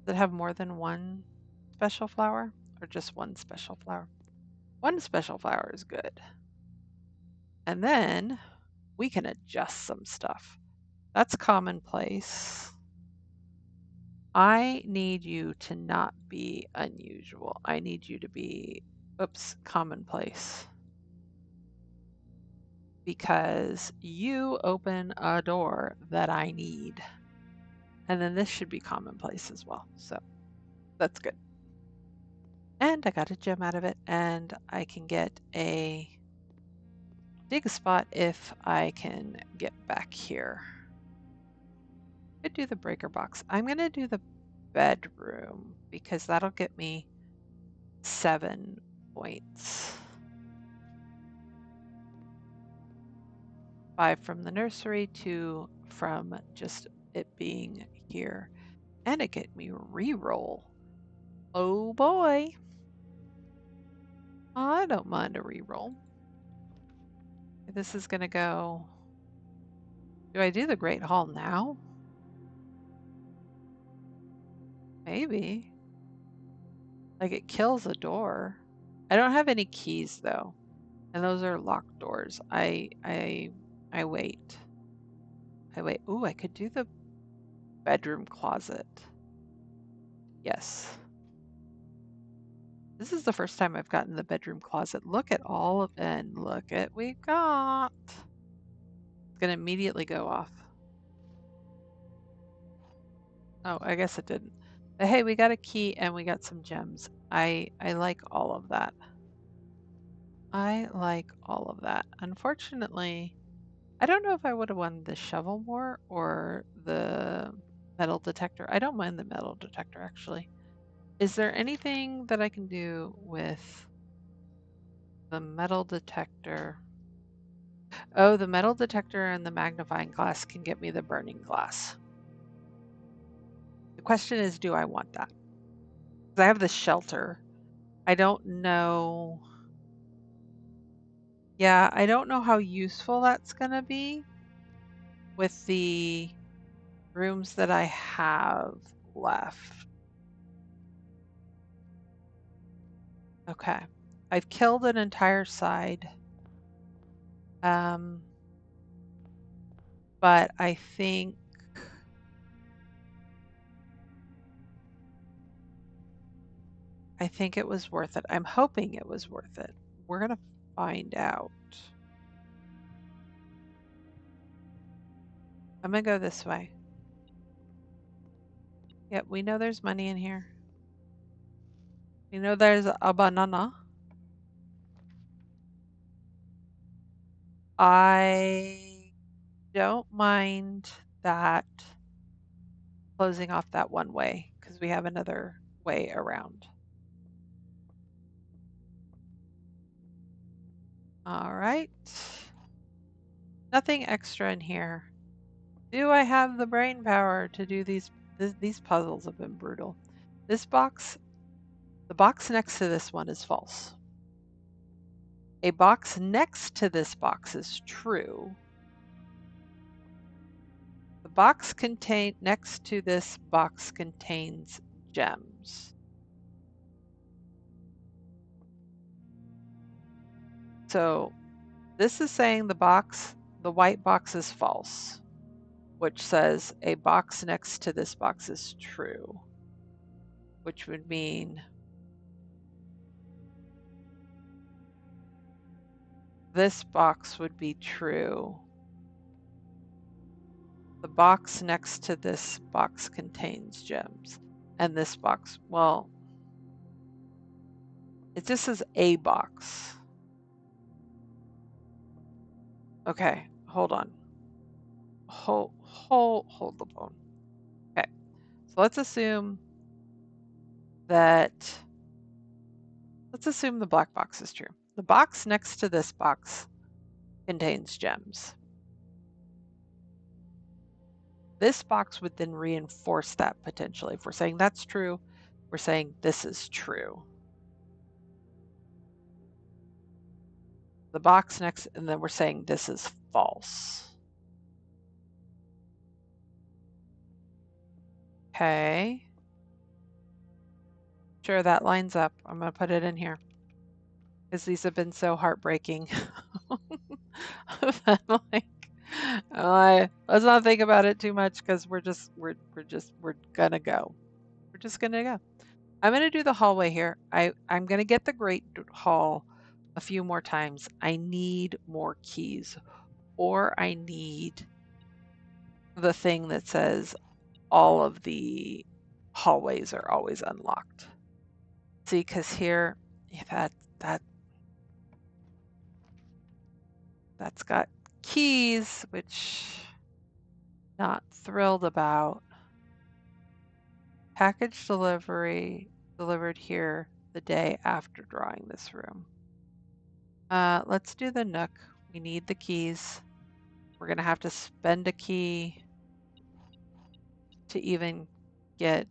A: Does it have more than one special flower or just one special flower? One special flower is good. And then we can adjust some stuff. That's commonplace. I need you to not be unusual. I need you to be, oops, commonplace. Because you open a door that I need. And then this should be commonplace as well. So that's good. And I got a gem out of it, and I can get a dig spot if I can get back here. Could do the breaker box. I'm going to do the bedroom because that'll get me 7 points. 5 from the nursery, 2 from just it being here. And it get me reroll. Oh boy. I don't mind a reroll. This is going to go. Do I do the Great Hall now? Maybe. Like it kills a door. I don't have any keys though. And those are locked doors. I wait. I wait. Ooh, I could do the bedroom closet. Yes. This is the first time I've gotten the bedroom closet. Look at all of, and look at we got. It's gonna immediately go off. Oh, I guess it didn't. But hey, we got a key and we got some gems. I like all of that. I like all of that. Unfortunately, I don't know if I would have wanted the shovel more or the metal detector. I don't mind the metal detector actually. Is there anything that I can do with the metal detector? Oh, the metal detector and the magnifying glass can get me the burning glass. The question is, do I want that? Because I have the shelter. I don't know. Yeah, I don't know how useful that's going to be with the rooms that I have left. Okay. I've killed an entire side. But I think it was worth it. I'm hoping it was worth it. We're going to find out. I'm going to go this way. Yep, we know there's money in here. We know there's a banana. I don't mind that closing off that one way because we have another way around. All right. Nothing extra in here. Do I have the brain power to do these? These puzzles have been brutal. This box, the box next to this one is false. A box next to this box is true. The box next to this box contains gems. So this is saying the white box is false, which says a box next to this box is true, which would mean this box would be true. The box next to this box contains gems. And this box, well, it just says a box. Okay, hold on. Hold the phone. Okay, so let's assume the black box is true. The box next to this box contains gems. This box would then reinforce that potentially. If we're saying that's true, we're saying this is true. The box next, and then we're saying this is false. Okay. Sure, that lines up. I'm going to put it in here. because these have been so heartbreaking. I'm like, let's not think about it too much because we're gonna go. We're just gonna go. I'm gonna do the hallway here. I'm gonna get the hall a few more times. I need more keys, or I need the thing that says all of the hallways are always unlocked. See, because here, yeah, that that's got keys, which not thrilled about. Package delivery delivered here the day after drawing this room. Let's do the Nook. We need the keys. We're gonna have to spend a key to even get.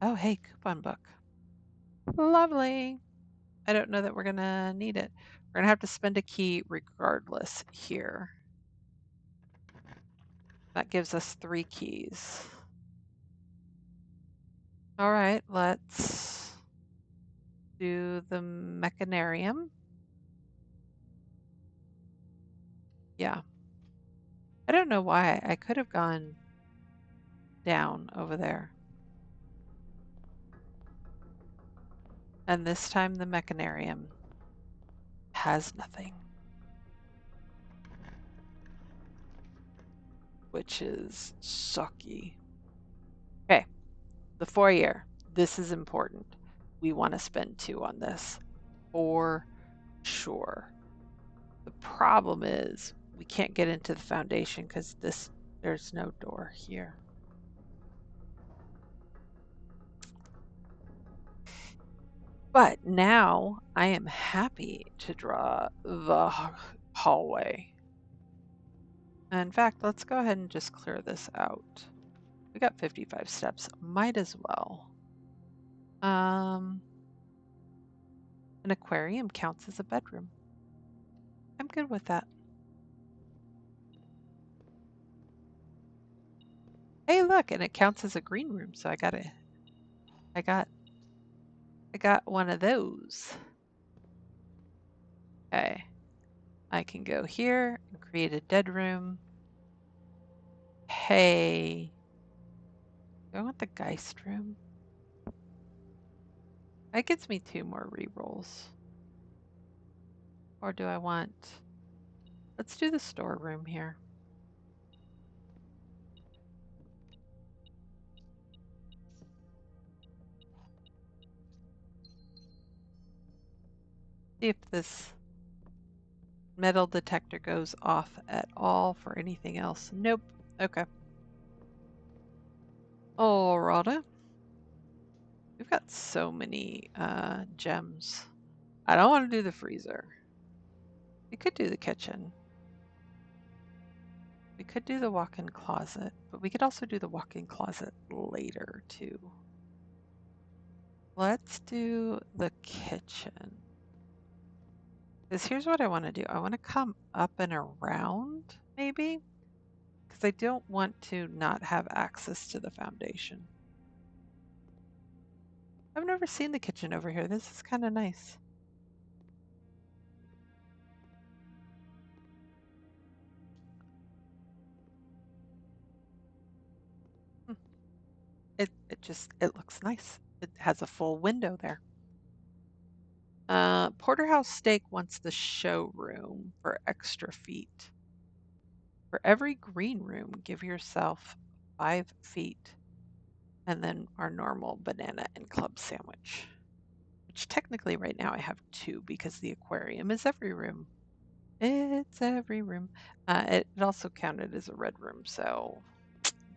A: Oh, hey, coupon book. Lovely. I don't know that we're gonna need it. We're gonna have to spend a key regardless here. That gives us 3 keys. All right, let's do the mechanarium. Yeah. I don't know why. I could have gone down over there. And this time the mechanarium has nothing, which is sucky. Okay, the foyer. This is important. We want to spend 2 on this for sure. The problem is we can't get into the foundation because there's no door here. But now I am happy to draw the hallway. In fact, let's go ahead and just clear this out. We got 55 steps. Might as well. An aquarium counts as a bedroom. I'm good with that. Hey, look, and it counts as a green room, so I got one of those. Okay. I can go here and create a dead room. Hey. Do I want the Geist room? That gets me 2 more rerolls. Or do I want... Let's do the storeroom here. See if this metal detector goes off at all for anything else. Nope. Okay. Alrighty. We've got so many gems. I don't want to do the freezer. We could do the kitchen. We could do the walk-in closet, but we could also do the walk-in closet later too. Let's do the kitchen. Because here's what I want to do. I want to come up and around, maybe, because I don't want to not have access to the foundation. I've never seen the kitchen over here. This is kind of nice. Hmm. It looks nice. It has a full window there. Porterhouse Steak wants the showroom for extra feet. For every green room, give yourself 5 feet, and then our normal banana and club sandwich. Which technically right now I have 2 because the aquarium is every room. It's every room. It also counted as a red room, so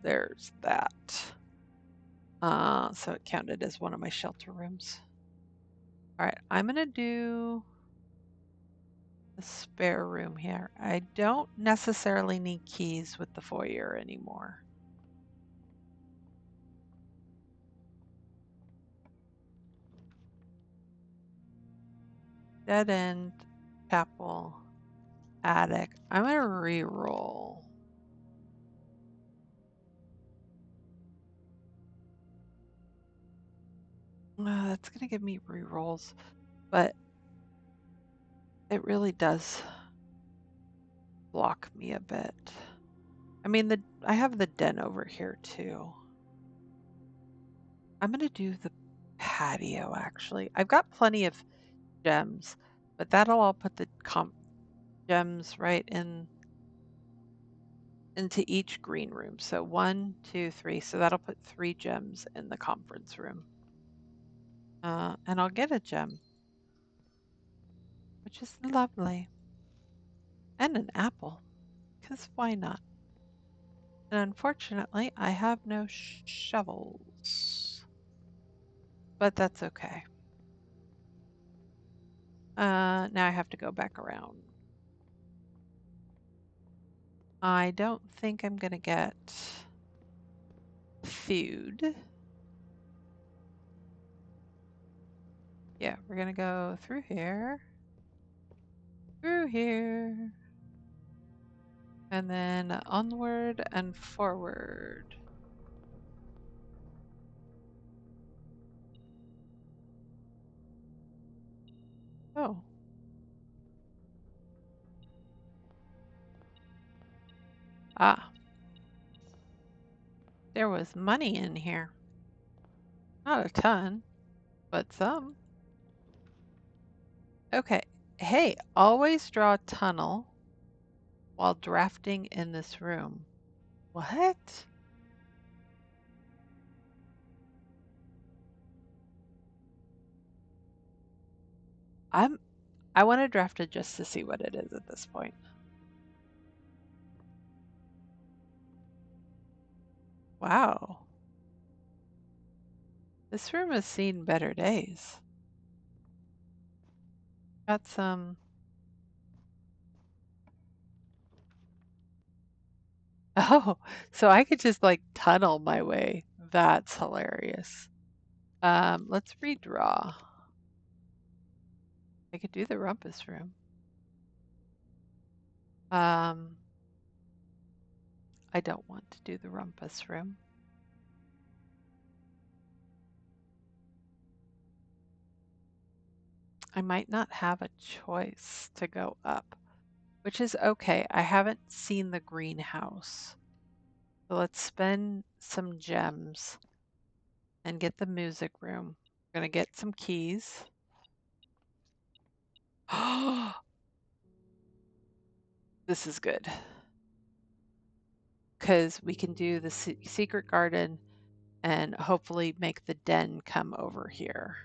A: there's that. So it counted as one of my shelter rooms. All right, I'm gonna do the spare room here. I don't necessarily need keys with the foyer anymore. Dead end, chapel, attic. I'm gonna re-roll. That's gonna give me rerolls, but it really does block me a bit. I mean, I have the den over here too. I'm gonna do the patio actually. I've got plenty of gems, but that'll all put the comp gems right into each green room. So one, two, three. So that'll put 3 gems in the conference room. And I'll get a gem, which is lovely. And an apple, because why not? And unfortunately, I have no shovels, but that's okay. Now I have to go back around. I don't think I'm gonna get food. Yeah, we're gonna go through here, and then onward and forward. Oh, ah, there was money in here. Not a ton, but some. Okay. Hey, always draw a tunnel while drafting in this room. What? I'm I want to draft it just to see what it is at this point. Wow. This room has seen better days. Got some. Oh, so I could just like tunnel my way. That's hilarious. Let's redraw. I could do the rumpus room. Um, I don't want to do the rumpus room. I might not have a choice to go up, which is okay. I haven't seen the greenhouse. So let's spend some gems and get the music room. We're gonna get some keys. This is good because we can do the secret garden and hopefully make the den come over here.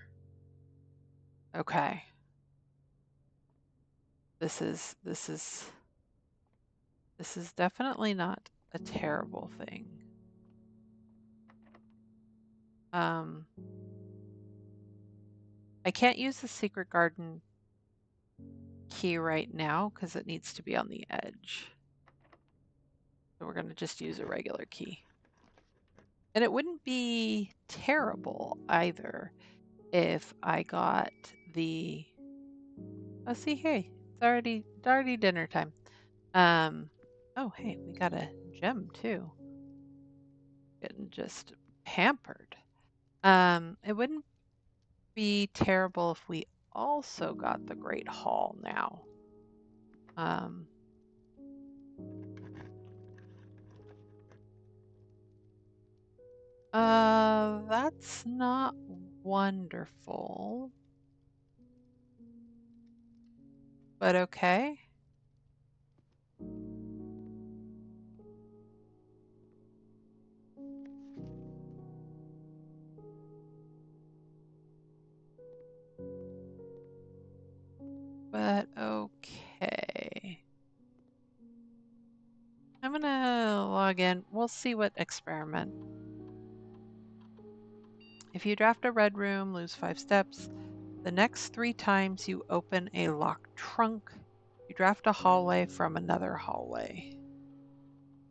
A: Okay. This is definitely not a terrible thing. Um, I can't use the secret garden key right now because it needs to be on the edge. So we're going to just use a regular key. And it wouldn't be terrible either if I got the. Oh, see, hey, it's already dinner time. Oh, hey, we got a gem too. Getting just pampered. It wouldn't be terrible if we also got the Great Hall now. Um, that's not wonderful, but okay. But okay. I'm gonna log in. We'll see what experiment. If you draft a red room, lose 5 steps. The next 3 times you open a locked trunk, you draft a hallway from another hallway.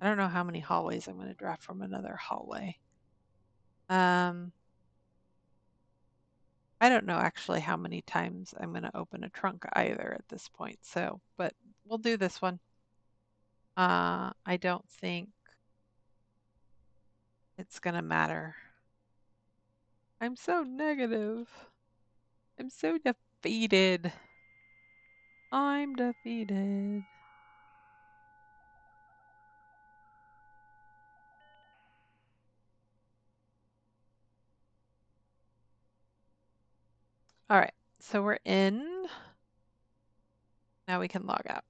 A: I don't know how many hallways I'm going to draft from another hallway. I don't know actually how many times I'm going to open a trunk either at this point. So, but we'll do this one. I don't think it's going to matter. I'm so negative. I'm so defeated. I'm defeated. All right, so we're in. Now we can log out.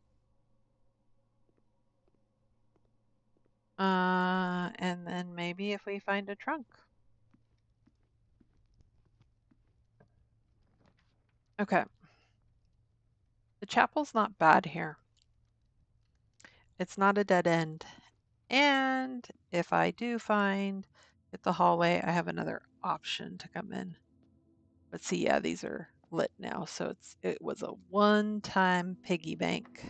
A: And then maybe if we find a trunk. Okay. The chapel's not bad here. It's not a dead end. And if I do find at the hallway, I have another option to come in. But see, yeah, these are lit now, so it was a one-time piggy bank.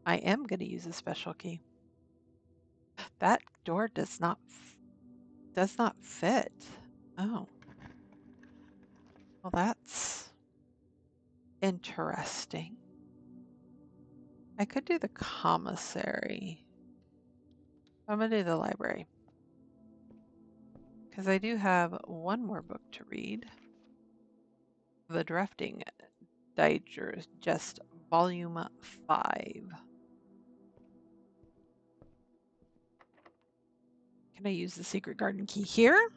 A: I am going to use a special key. That door does not fit. Oh, well, that's interesting. I could do the commissary. I'm gonna do the library because I do have one more book to read. The Drafting Digest, Volume 5. Can I use the secret garden key here?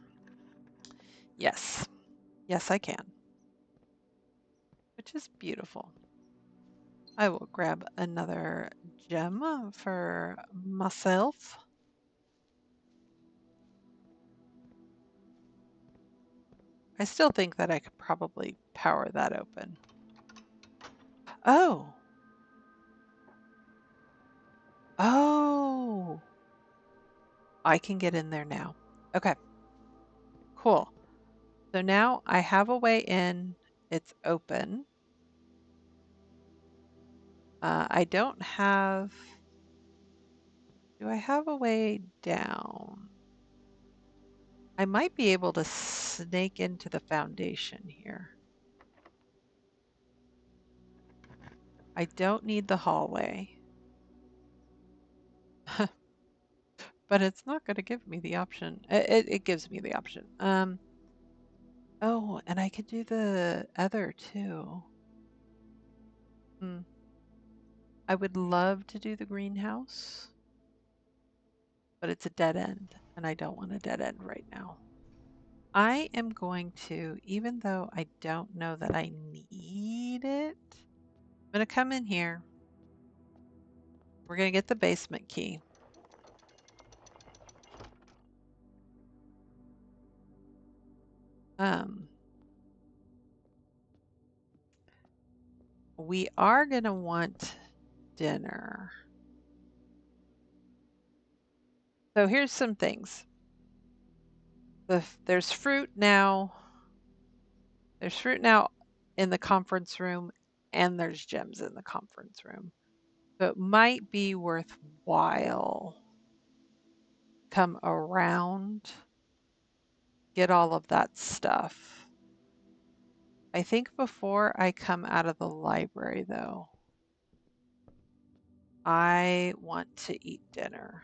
A: Yes. Yes, I can. Which is beautiful. I will grab another gem for myself. I still think that I could probably power that open. Oh. Oh. I can get in there now. Okay. Cool. So now I have a way in. It's open. I don't have. Do I have a way down? I might be able to snake into the foundation here. I don't need the hallway. But it's not going to give me the option. It gives me the option. Oh, and I could do the other too. Hmm. I would love to do the greenhouse, but it's a dead end, and I don't want a dead end right now. I am going to, even though I don't know that I need it, I'm going to come in here. We're going to get the basement key. Um, we are going to want dinner. So here's some things. There's fruit now. There's fruit now in the conference room, and there's gems in the conference room. So it might be worthwhile come around, get all of that stuff. I think before I come out of the library, though, I want to eat dinner.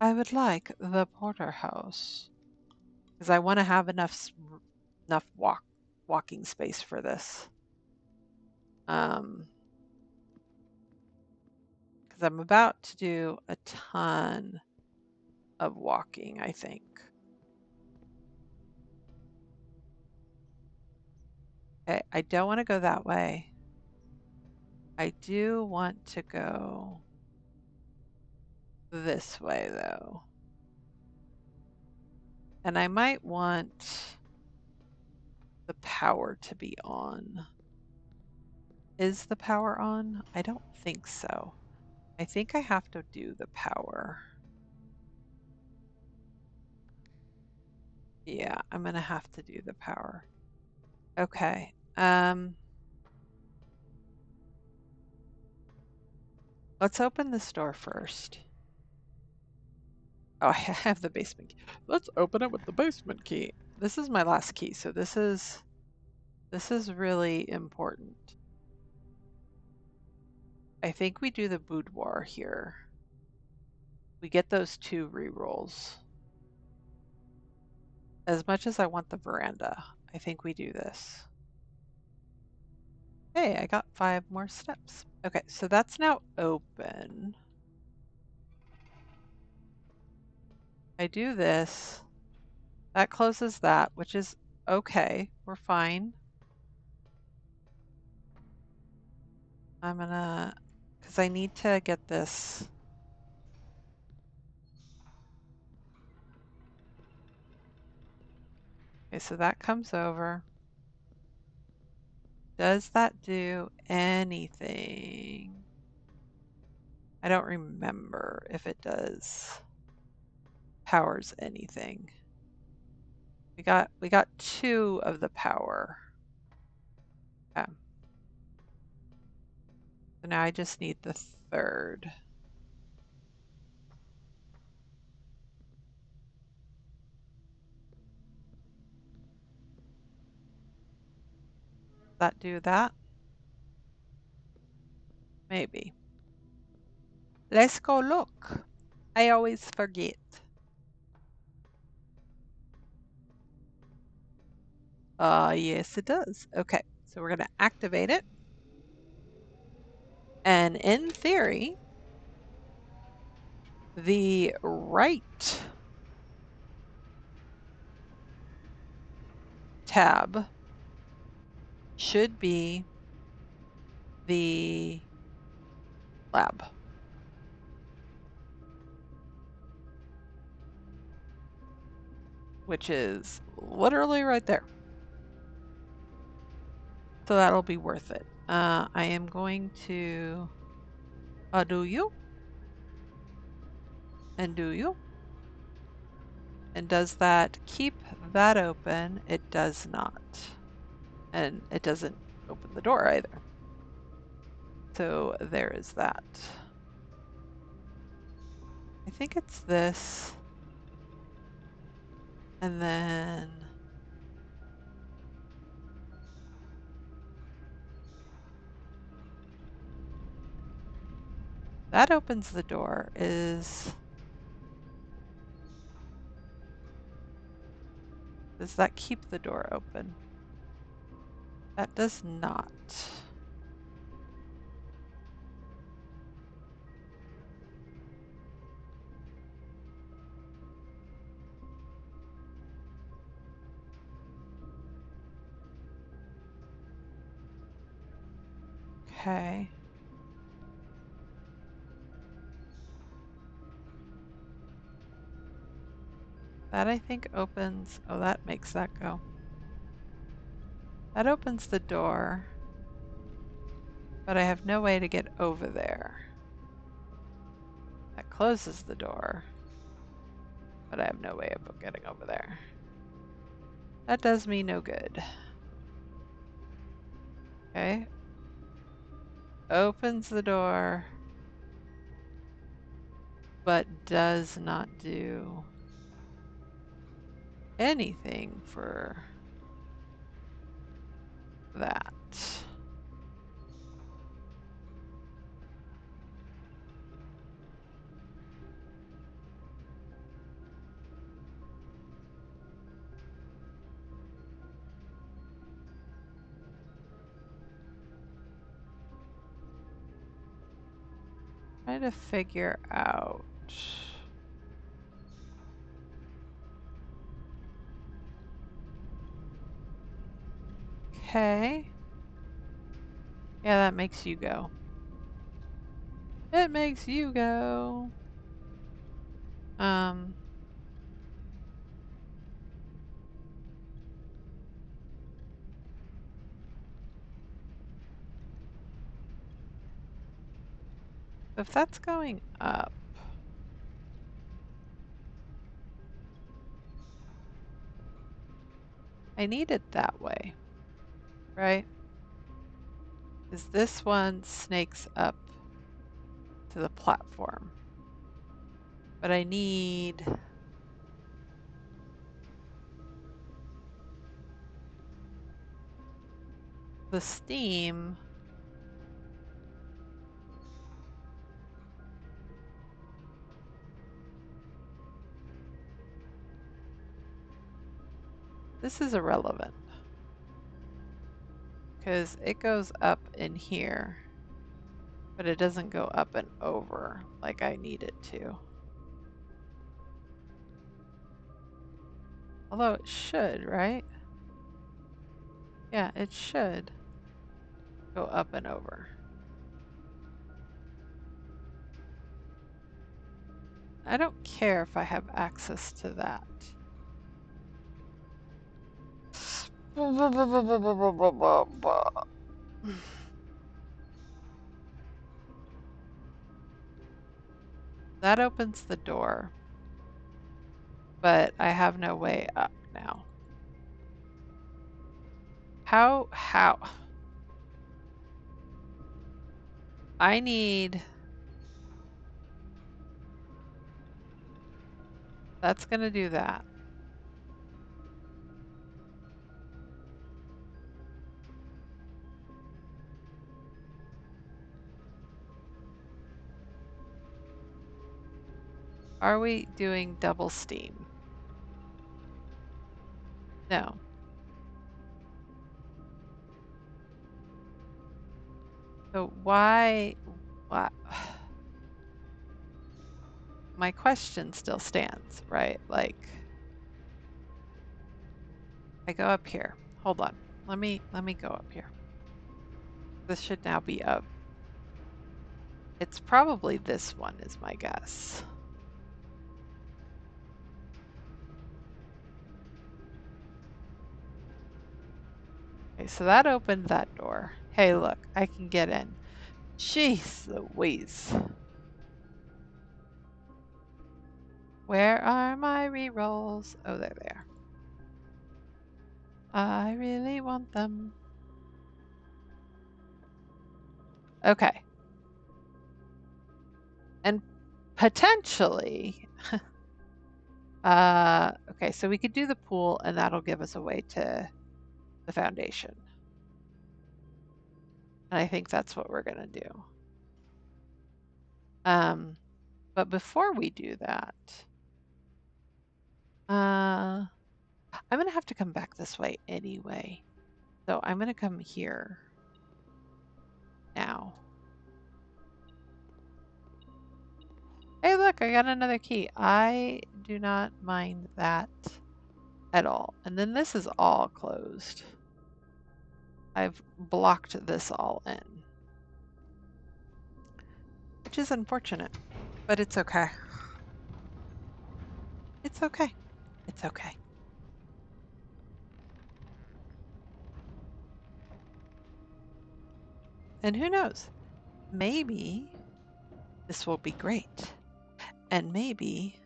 A: I would like the porterhouse because I want to have enough walking space for this. Because I'm about to do a ton of walking, I think. Okay, I don't want to go that way. I do want to go this way, though. And I might want the power to be on. Is the power on? I don't think so. I think I have to do the power. Yeah, I'm gonna have to do the power. Okay. Let's open this door first. Oh, I have the basement key. Let's open it with the basement key. This is my last key, so this is really important. I think we do the boudoir here. We get those 2 rerolls. As much as I want the veranda, I think we do this. Hey, I got 5 more steps. Okay, so that's now open. I do this. That closes that, which is okay. We're fine. I'm gonna, because I need to get this. Okay, so that comes over. Does that do anything? I don't remember if it does. Powers anything. We got 2 of the power. Okay. So now I just need the 3rd. Does that do that? Maybe. Let's go look. I always forget. Yes, it does. Okay, so we're going to activate it. And in theory, the right tab should be the lab. Which is literally right there. So that'll be worth it. I am going to undo you and do you. And does that keep that open? It does not. And it doesn't open the door either. So there is that. I think it's this. And then that opens the door. Does that keep the door open? That does not. Okay. That I think opens, oh, that makes that go. That opens the door, but I have no way to get over there. That closes the door, but I have no way of getting over there. That does me no good. Okay. Opens the door, but does not do anything for that. Trying to figure out. Okay. Yeah, that makes you go. It makes you go. If that's going up, I need it that way, right? Because this one snakes up to the platform. But I need the steam This is irrelevant because it goes up in here, but it doesn't go up and over like I need it to. Although it should, right? Yeah, it should go up and over. I don't care if I have access to that. That opens the door, but I have no way up now. How? I need... That's going to do that. Are we doing double steam? No. So why? My question still stands, right? Like, I go up here. Hold on. Let me go up here. This should now be up. It's probably this one is my guess. Okay, so that opened that door. Hey, look, I can get in. Jeez Louise. Where are my rerolls? Oh, they're there. I really want them. Okay. And potentially, okay, so we could do the pool and that'll give us a way to the foundation. And I think that's what we're gonna do. But before we do that, I'm gonna have to come back this way anyway. So I'm gonna come here now. Hey, look, I got another key. I do not mind that at all. And then this is all closed. I've blocked this all in, which is unfortunate, but it's okay. It's okay. It's okay. And who knows? Maybe this will be great. And maybe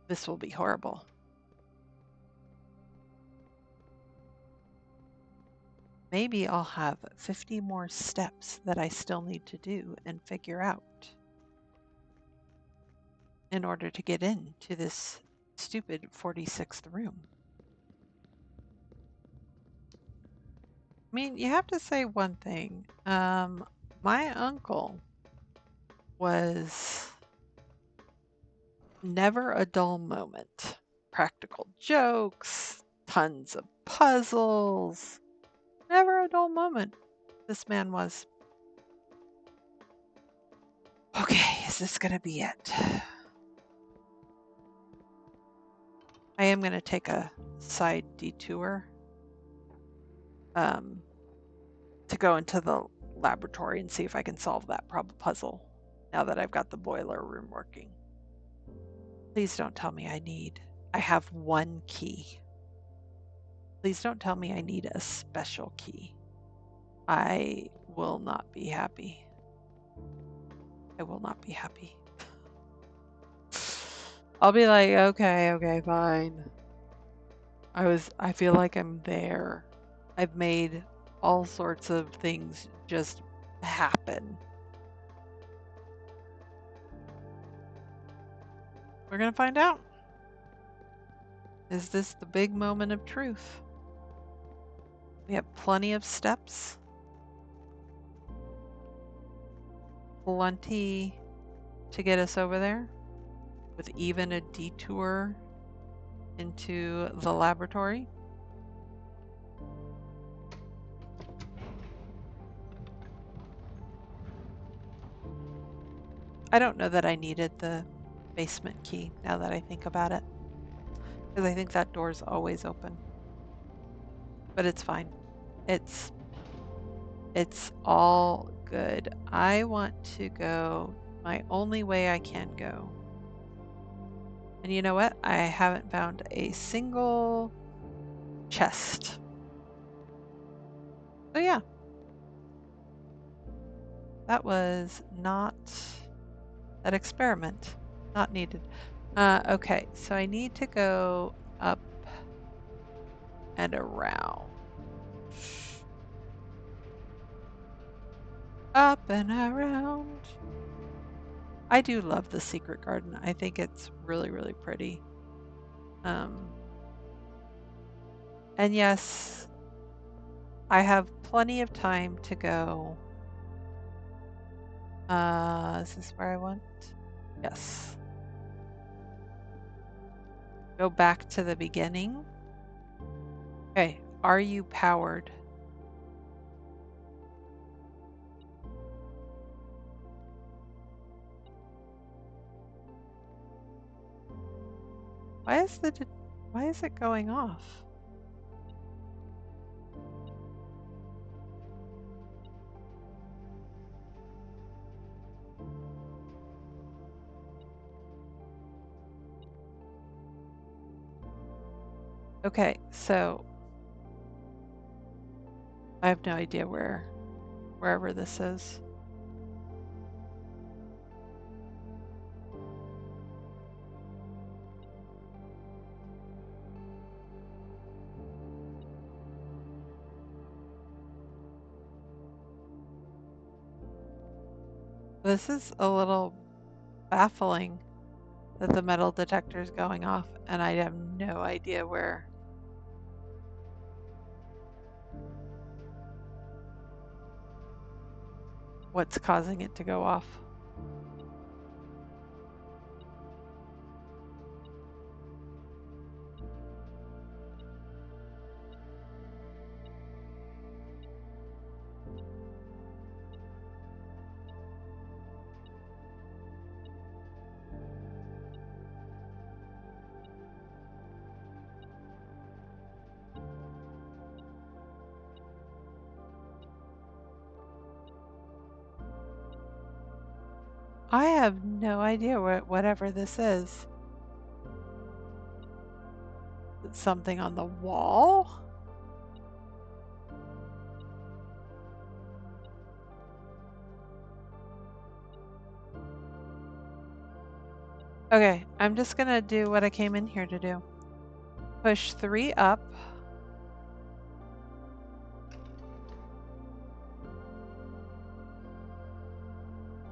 A: this will be horrible. Maybe I'll have 50 more steps that I still need to do and figure out in order to get into this stupid 46th room. I mean, you have to say one thing. My uncle was never a dull moment. Practical jokes, tons of puzzles. Never a dull moment. This man was. Okay, is this going to be it? I am going to take a side detour to go into the laboratory and see if I can solve that puzzle now that I've got the boiler room working. Please don't tell me I have one key. Please don't tell me I need a special key. I will not be happy. I will not be happy. I'll be like, okay, fine. I feel like I'm there. I've made all sorts of things just happen. We're gonna find out. Is this the big moment of truth? We have plenty of steps. Plenty to get us over there with even a detour into the laboratory. I don't know that I needed the basement key now that I think about it, because I think that door's always open. But it's fine. It's all good. I want to go my only way I can go. And you know what? I haven't found a single chest. So yeah, that was not that experiment. Not needed. Okay, so I need to go up and around. Up and around. I do love the secret garden. I think it's really, really pretty. And yes, I have plenty of time to go. Is this where I went? Yes. Go back to the beginning. Okay, are you powered? Why is it going off? Okay, so I have no idea wherever this is. This is a little baffling that the metal detector is going off and I have no idea what's causing it to go off. I have no idea whatever this is. It's something on the wall? Okay, I'm just gonna do what I came in here to do. Push 3 up.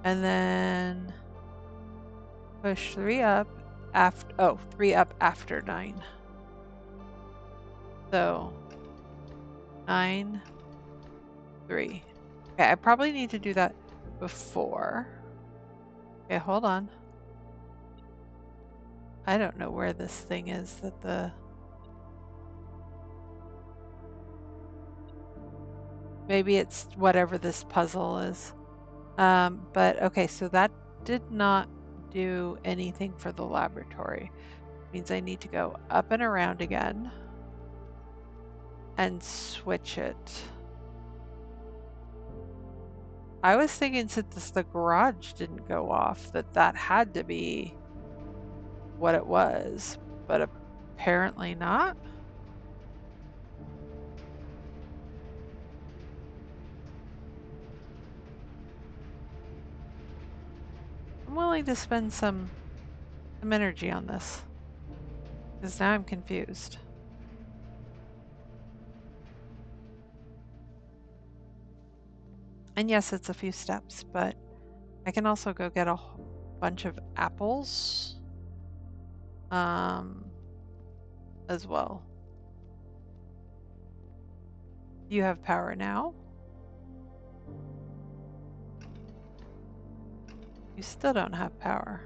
A: And then push 3 up after, 3 up after 9. So 9, 3. Okay, I probably need to do that before. Okay, hold on. I don't know where this thing is that maybe it's whatever this puzzle is. But okay, so that did not do anything for the laboratory. Means I need to go up and around again and switch it. I was thinking since the garage didn't go off that had to be what it was, but apparently not. I'm willing to spend some energy on this because now I'm confused. And yes, it's a few steps, but I can also go get a bunch of apples as well. You have power now. You still don't have power.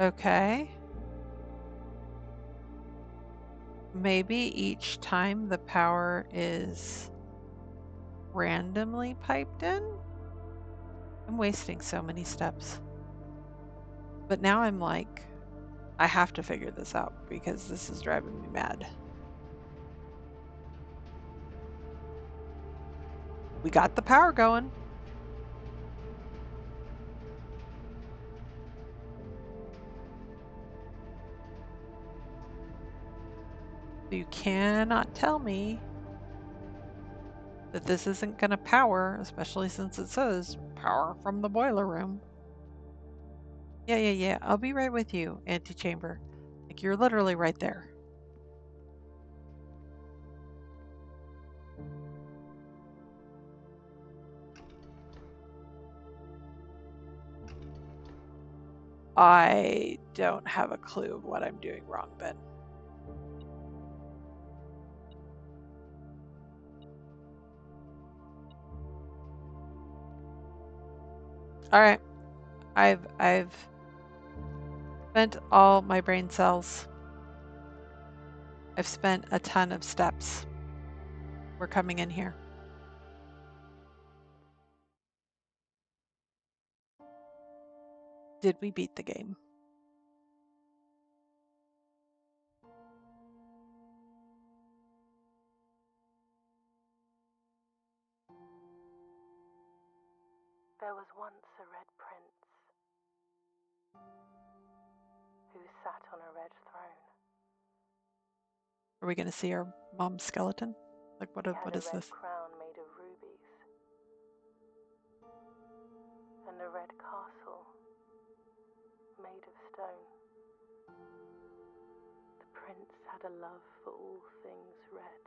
A: Okay. Maybe each time the power is randomly piped in? I'm wasting so many steps. But now I'm like, I have to figure this out because this is driving me mad. We got the power going. You cannot tell me that this isn't going to power, especially since it says power from the boiler room. Yeah. I'll be right with you, antechamber. Like, you're literally right there. I don't have a clue of what I'm doing wrong, Ben. All right. I've spent all my brain cells. I've spent a ton of steps. We're coming in here. Did we beat the game?
B: There was once a red prince who sat on a red throne.
A: Are we going to see our mom's skeleton? Like, what
B: He
A: is
B: had a red
A: this?
B: crown made of rubies and a red castle made of stone. The prince had a love for all things red.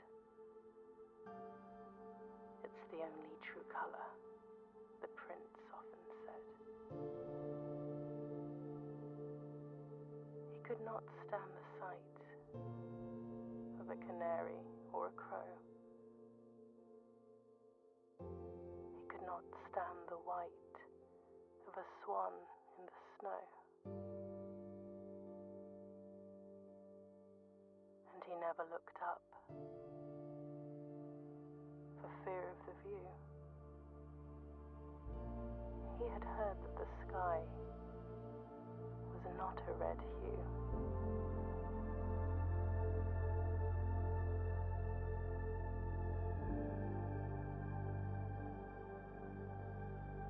B: It's the only true color, the prince often said. He could not stand the sight of a canary or a crow. He could not stand the white of a swan in the snow. And he never looked up for fear of the view. He had heard that the sky was not a red hue.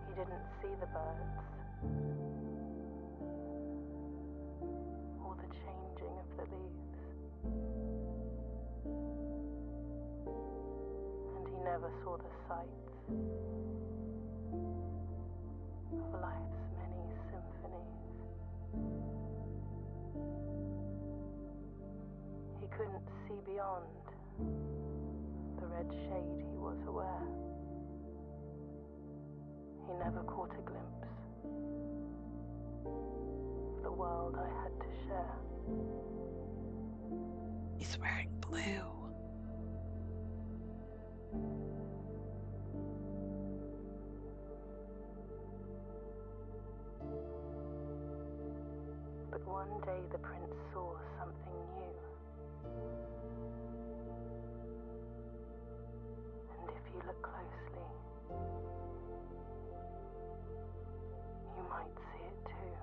B: He didn't see the birds or the changing of the leaves. And he never saw the sights of life's many symphonies. He couldn't see beyond the red shade he was aware. He never caught a glimpse of the world I had to share.
A: He's wearing blue.
B: But one day the prince saw something new. And if you look closely, you might see it too.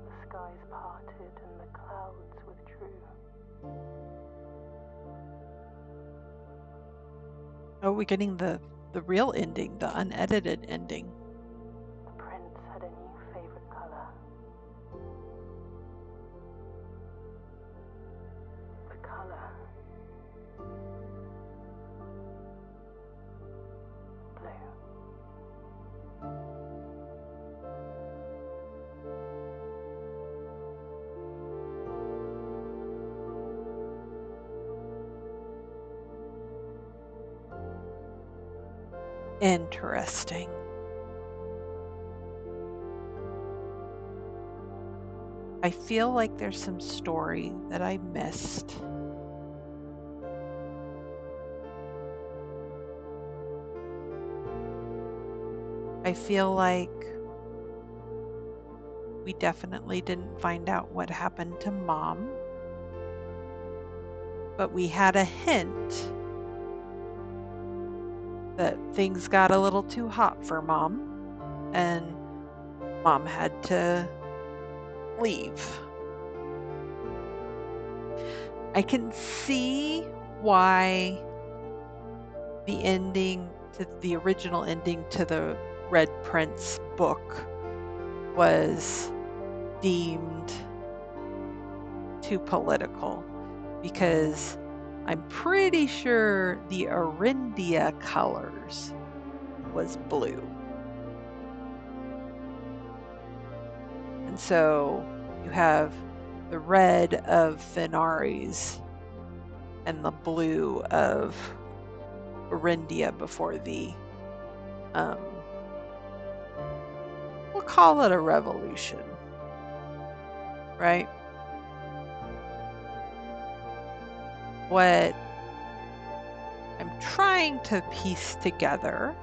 B: The skies parted and the clouds withdrew.
A: Oh, we're getting the real ending, the unedited ending.
B: The prince had a new favorite color. The color blue.
A: Interesting. I feel like there's some story that I missed. I feel like We definitely didn't find out what happened to Mom, but we had a hint that things got a little too hot for Mom, and Mom had to leave. I can see why the original ending to the Red Prince book was deemed too political, because I'm pretty sure the Arindia colors was blue. And so you have the red of Fenaris and the blue of Arindia before um, we'll call it a revolution, right? What I'm trying to piece together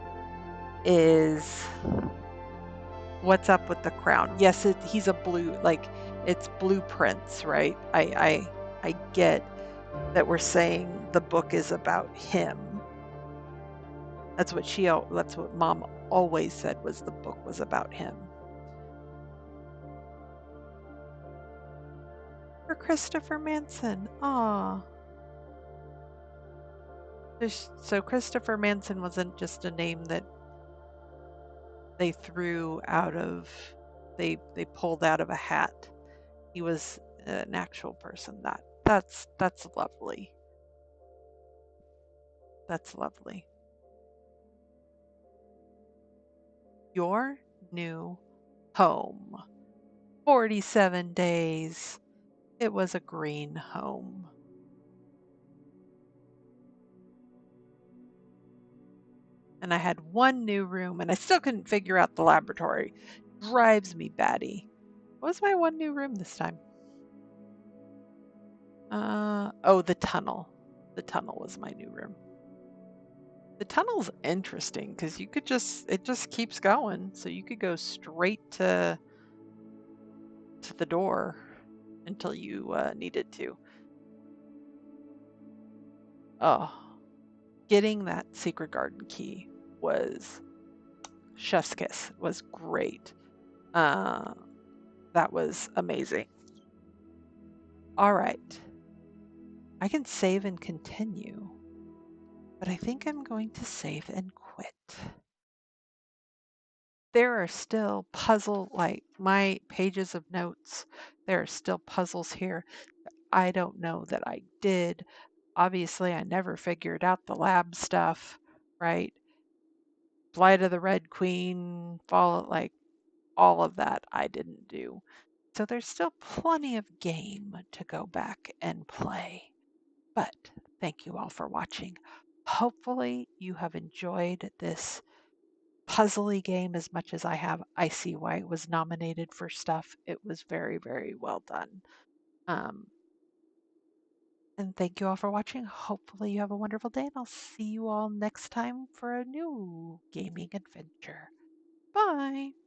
A: is what's up with the crown. Yes, he's a blue, like it's blueprints, right? I get that we're saying the book is about him. That's what Mom always said, was the book was about him. For Christopher Manson. Ah. So Christopher Manson wasn't just a name that they threw out of they pulled out of a hat. He was an actual person. That's lovely. That's lovely. Your new home. 47 days. It was a green home. And I had one new room, and I still couldn't figure out the laboratory. Drives me batty. What was my one new room this time? Oh, the tunnel. The tunnel was my new room. The tunnel's interesting because it just keeps going. So you could go straight to the door until you needed to. Oh, getting that secret garden key was chef's kiss. Was great. Uh, that was amazing. All right. I can save and continue, but I think I'm going to save and quit. There are still like my pages of notes. There are still puzzles here. I don't know that I did. Obviously, I never figured out the lab stuff, right? Flight of the Red Queen, follow, like all of that I didn't do. So there's still plenty of game to go back and play. But thank you all for watching. Hopefully you have enjoyed this puzzly game as much as I have. I see why it was nominated for stuff. It was very, very well done. Um, and thank you all for watching. Hopefully you have a wonderful day, and I'll see you all next time for a new gaming adventure. Bye.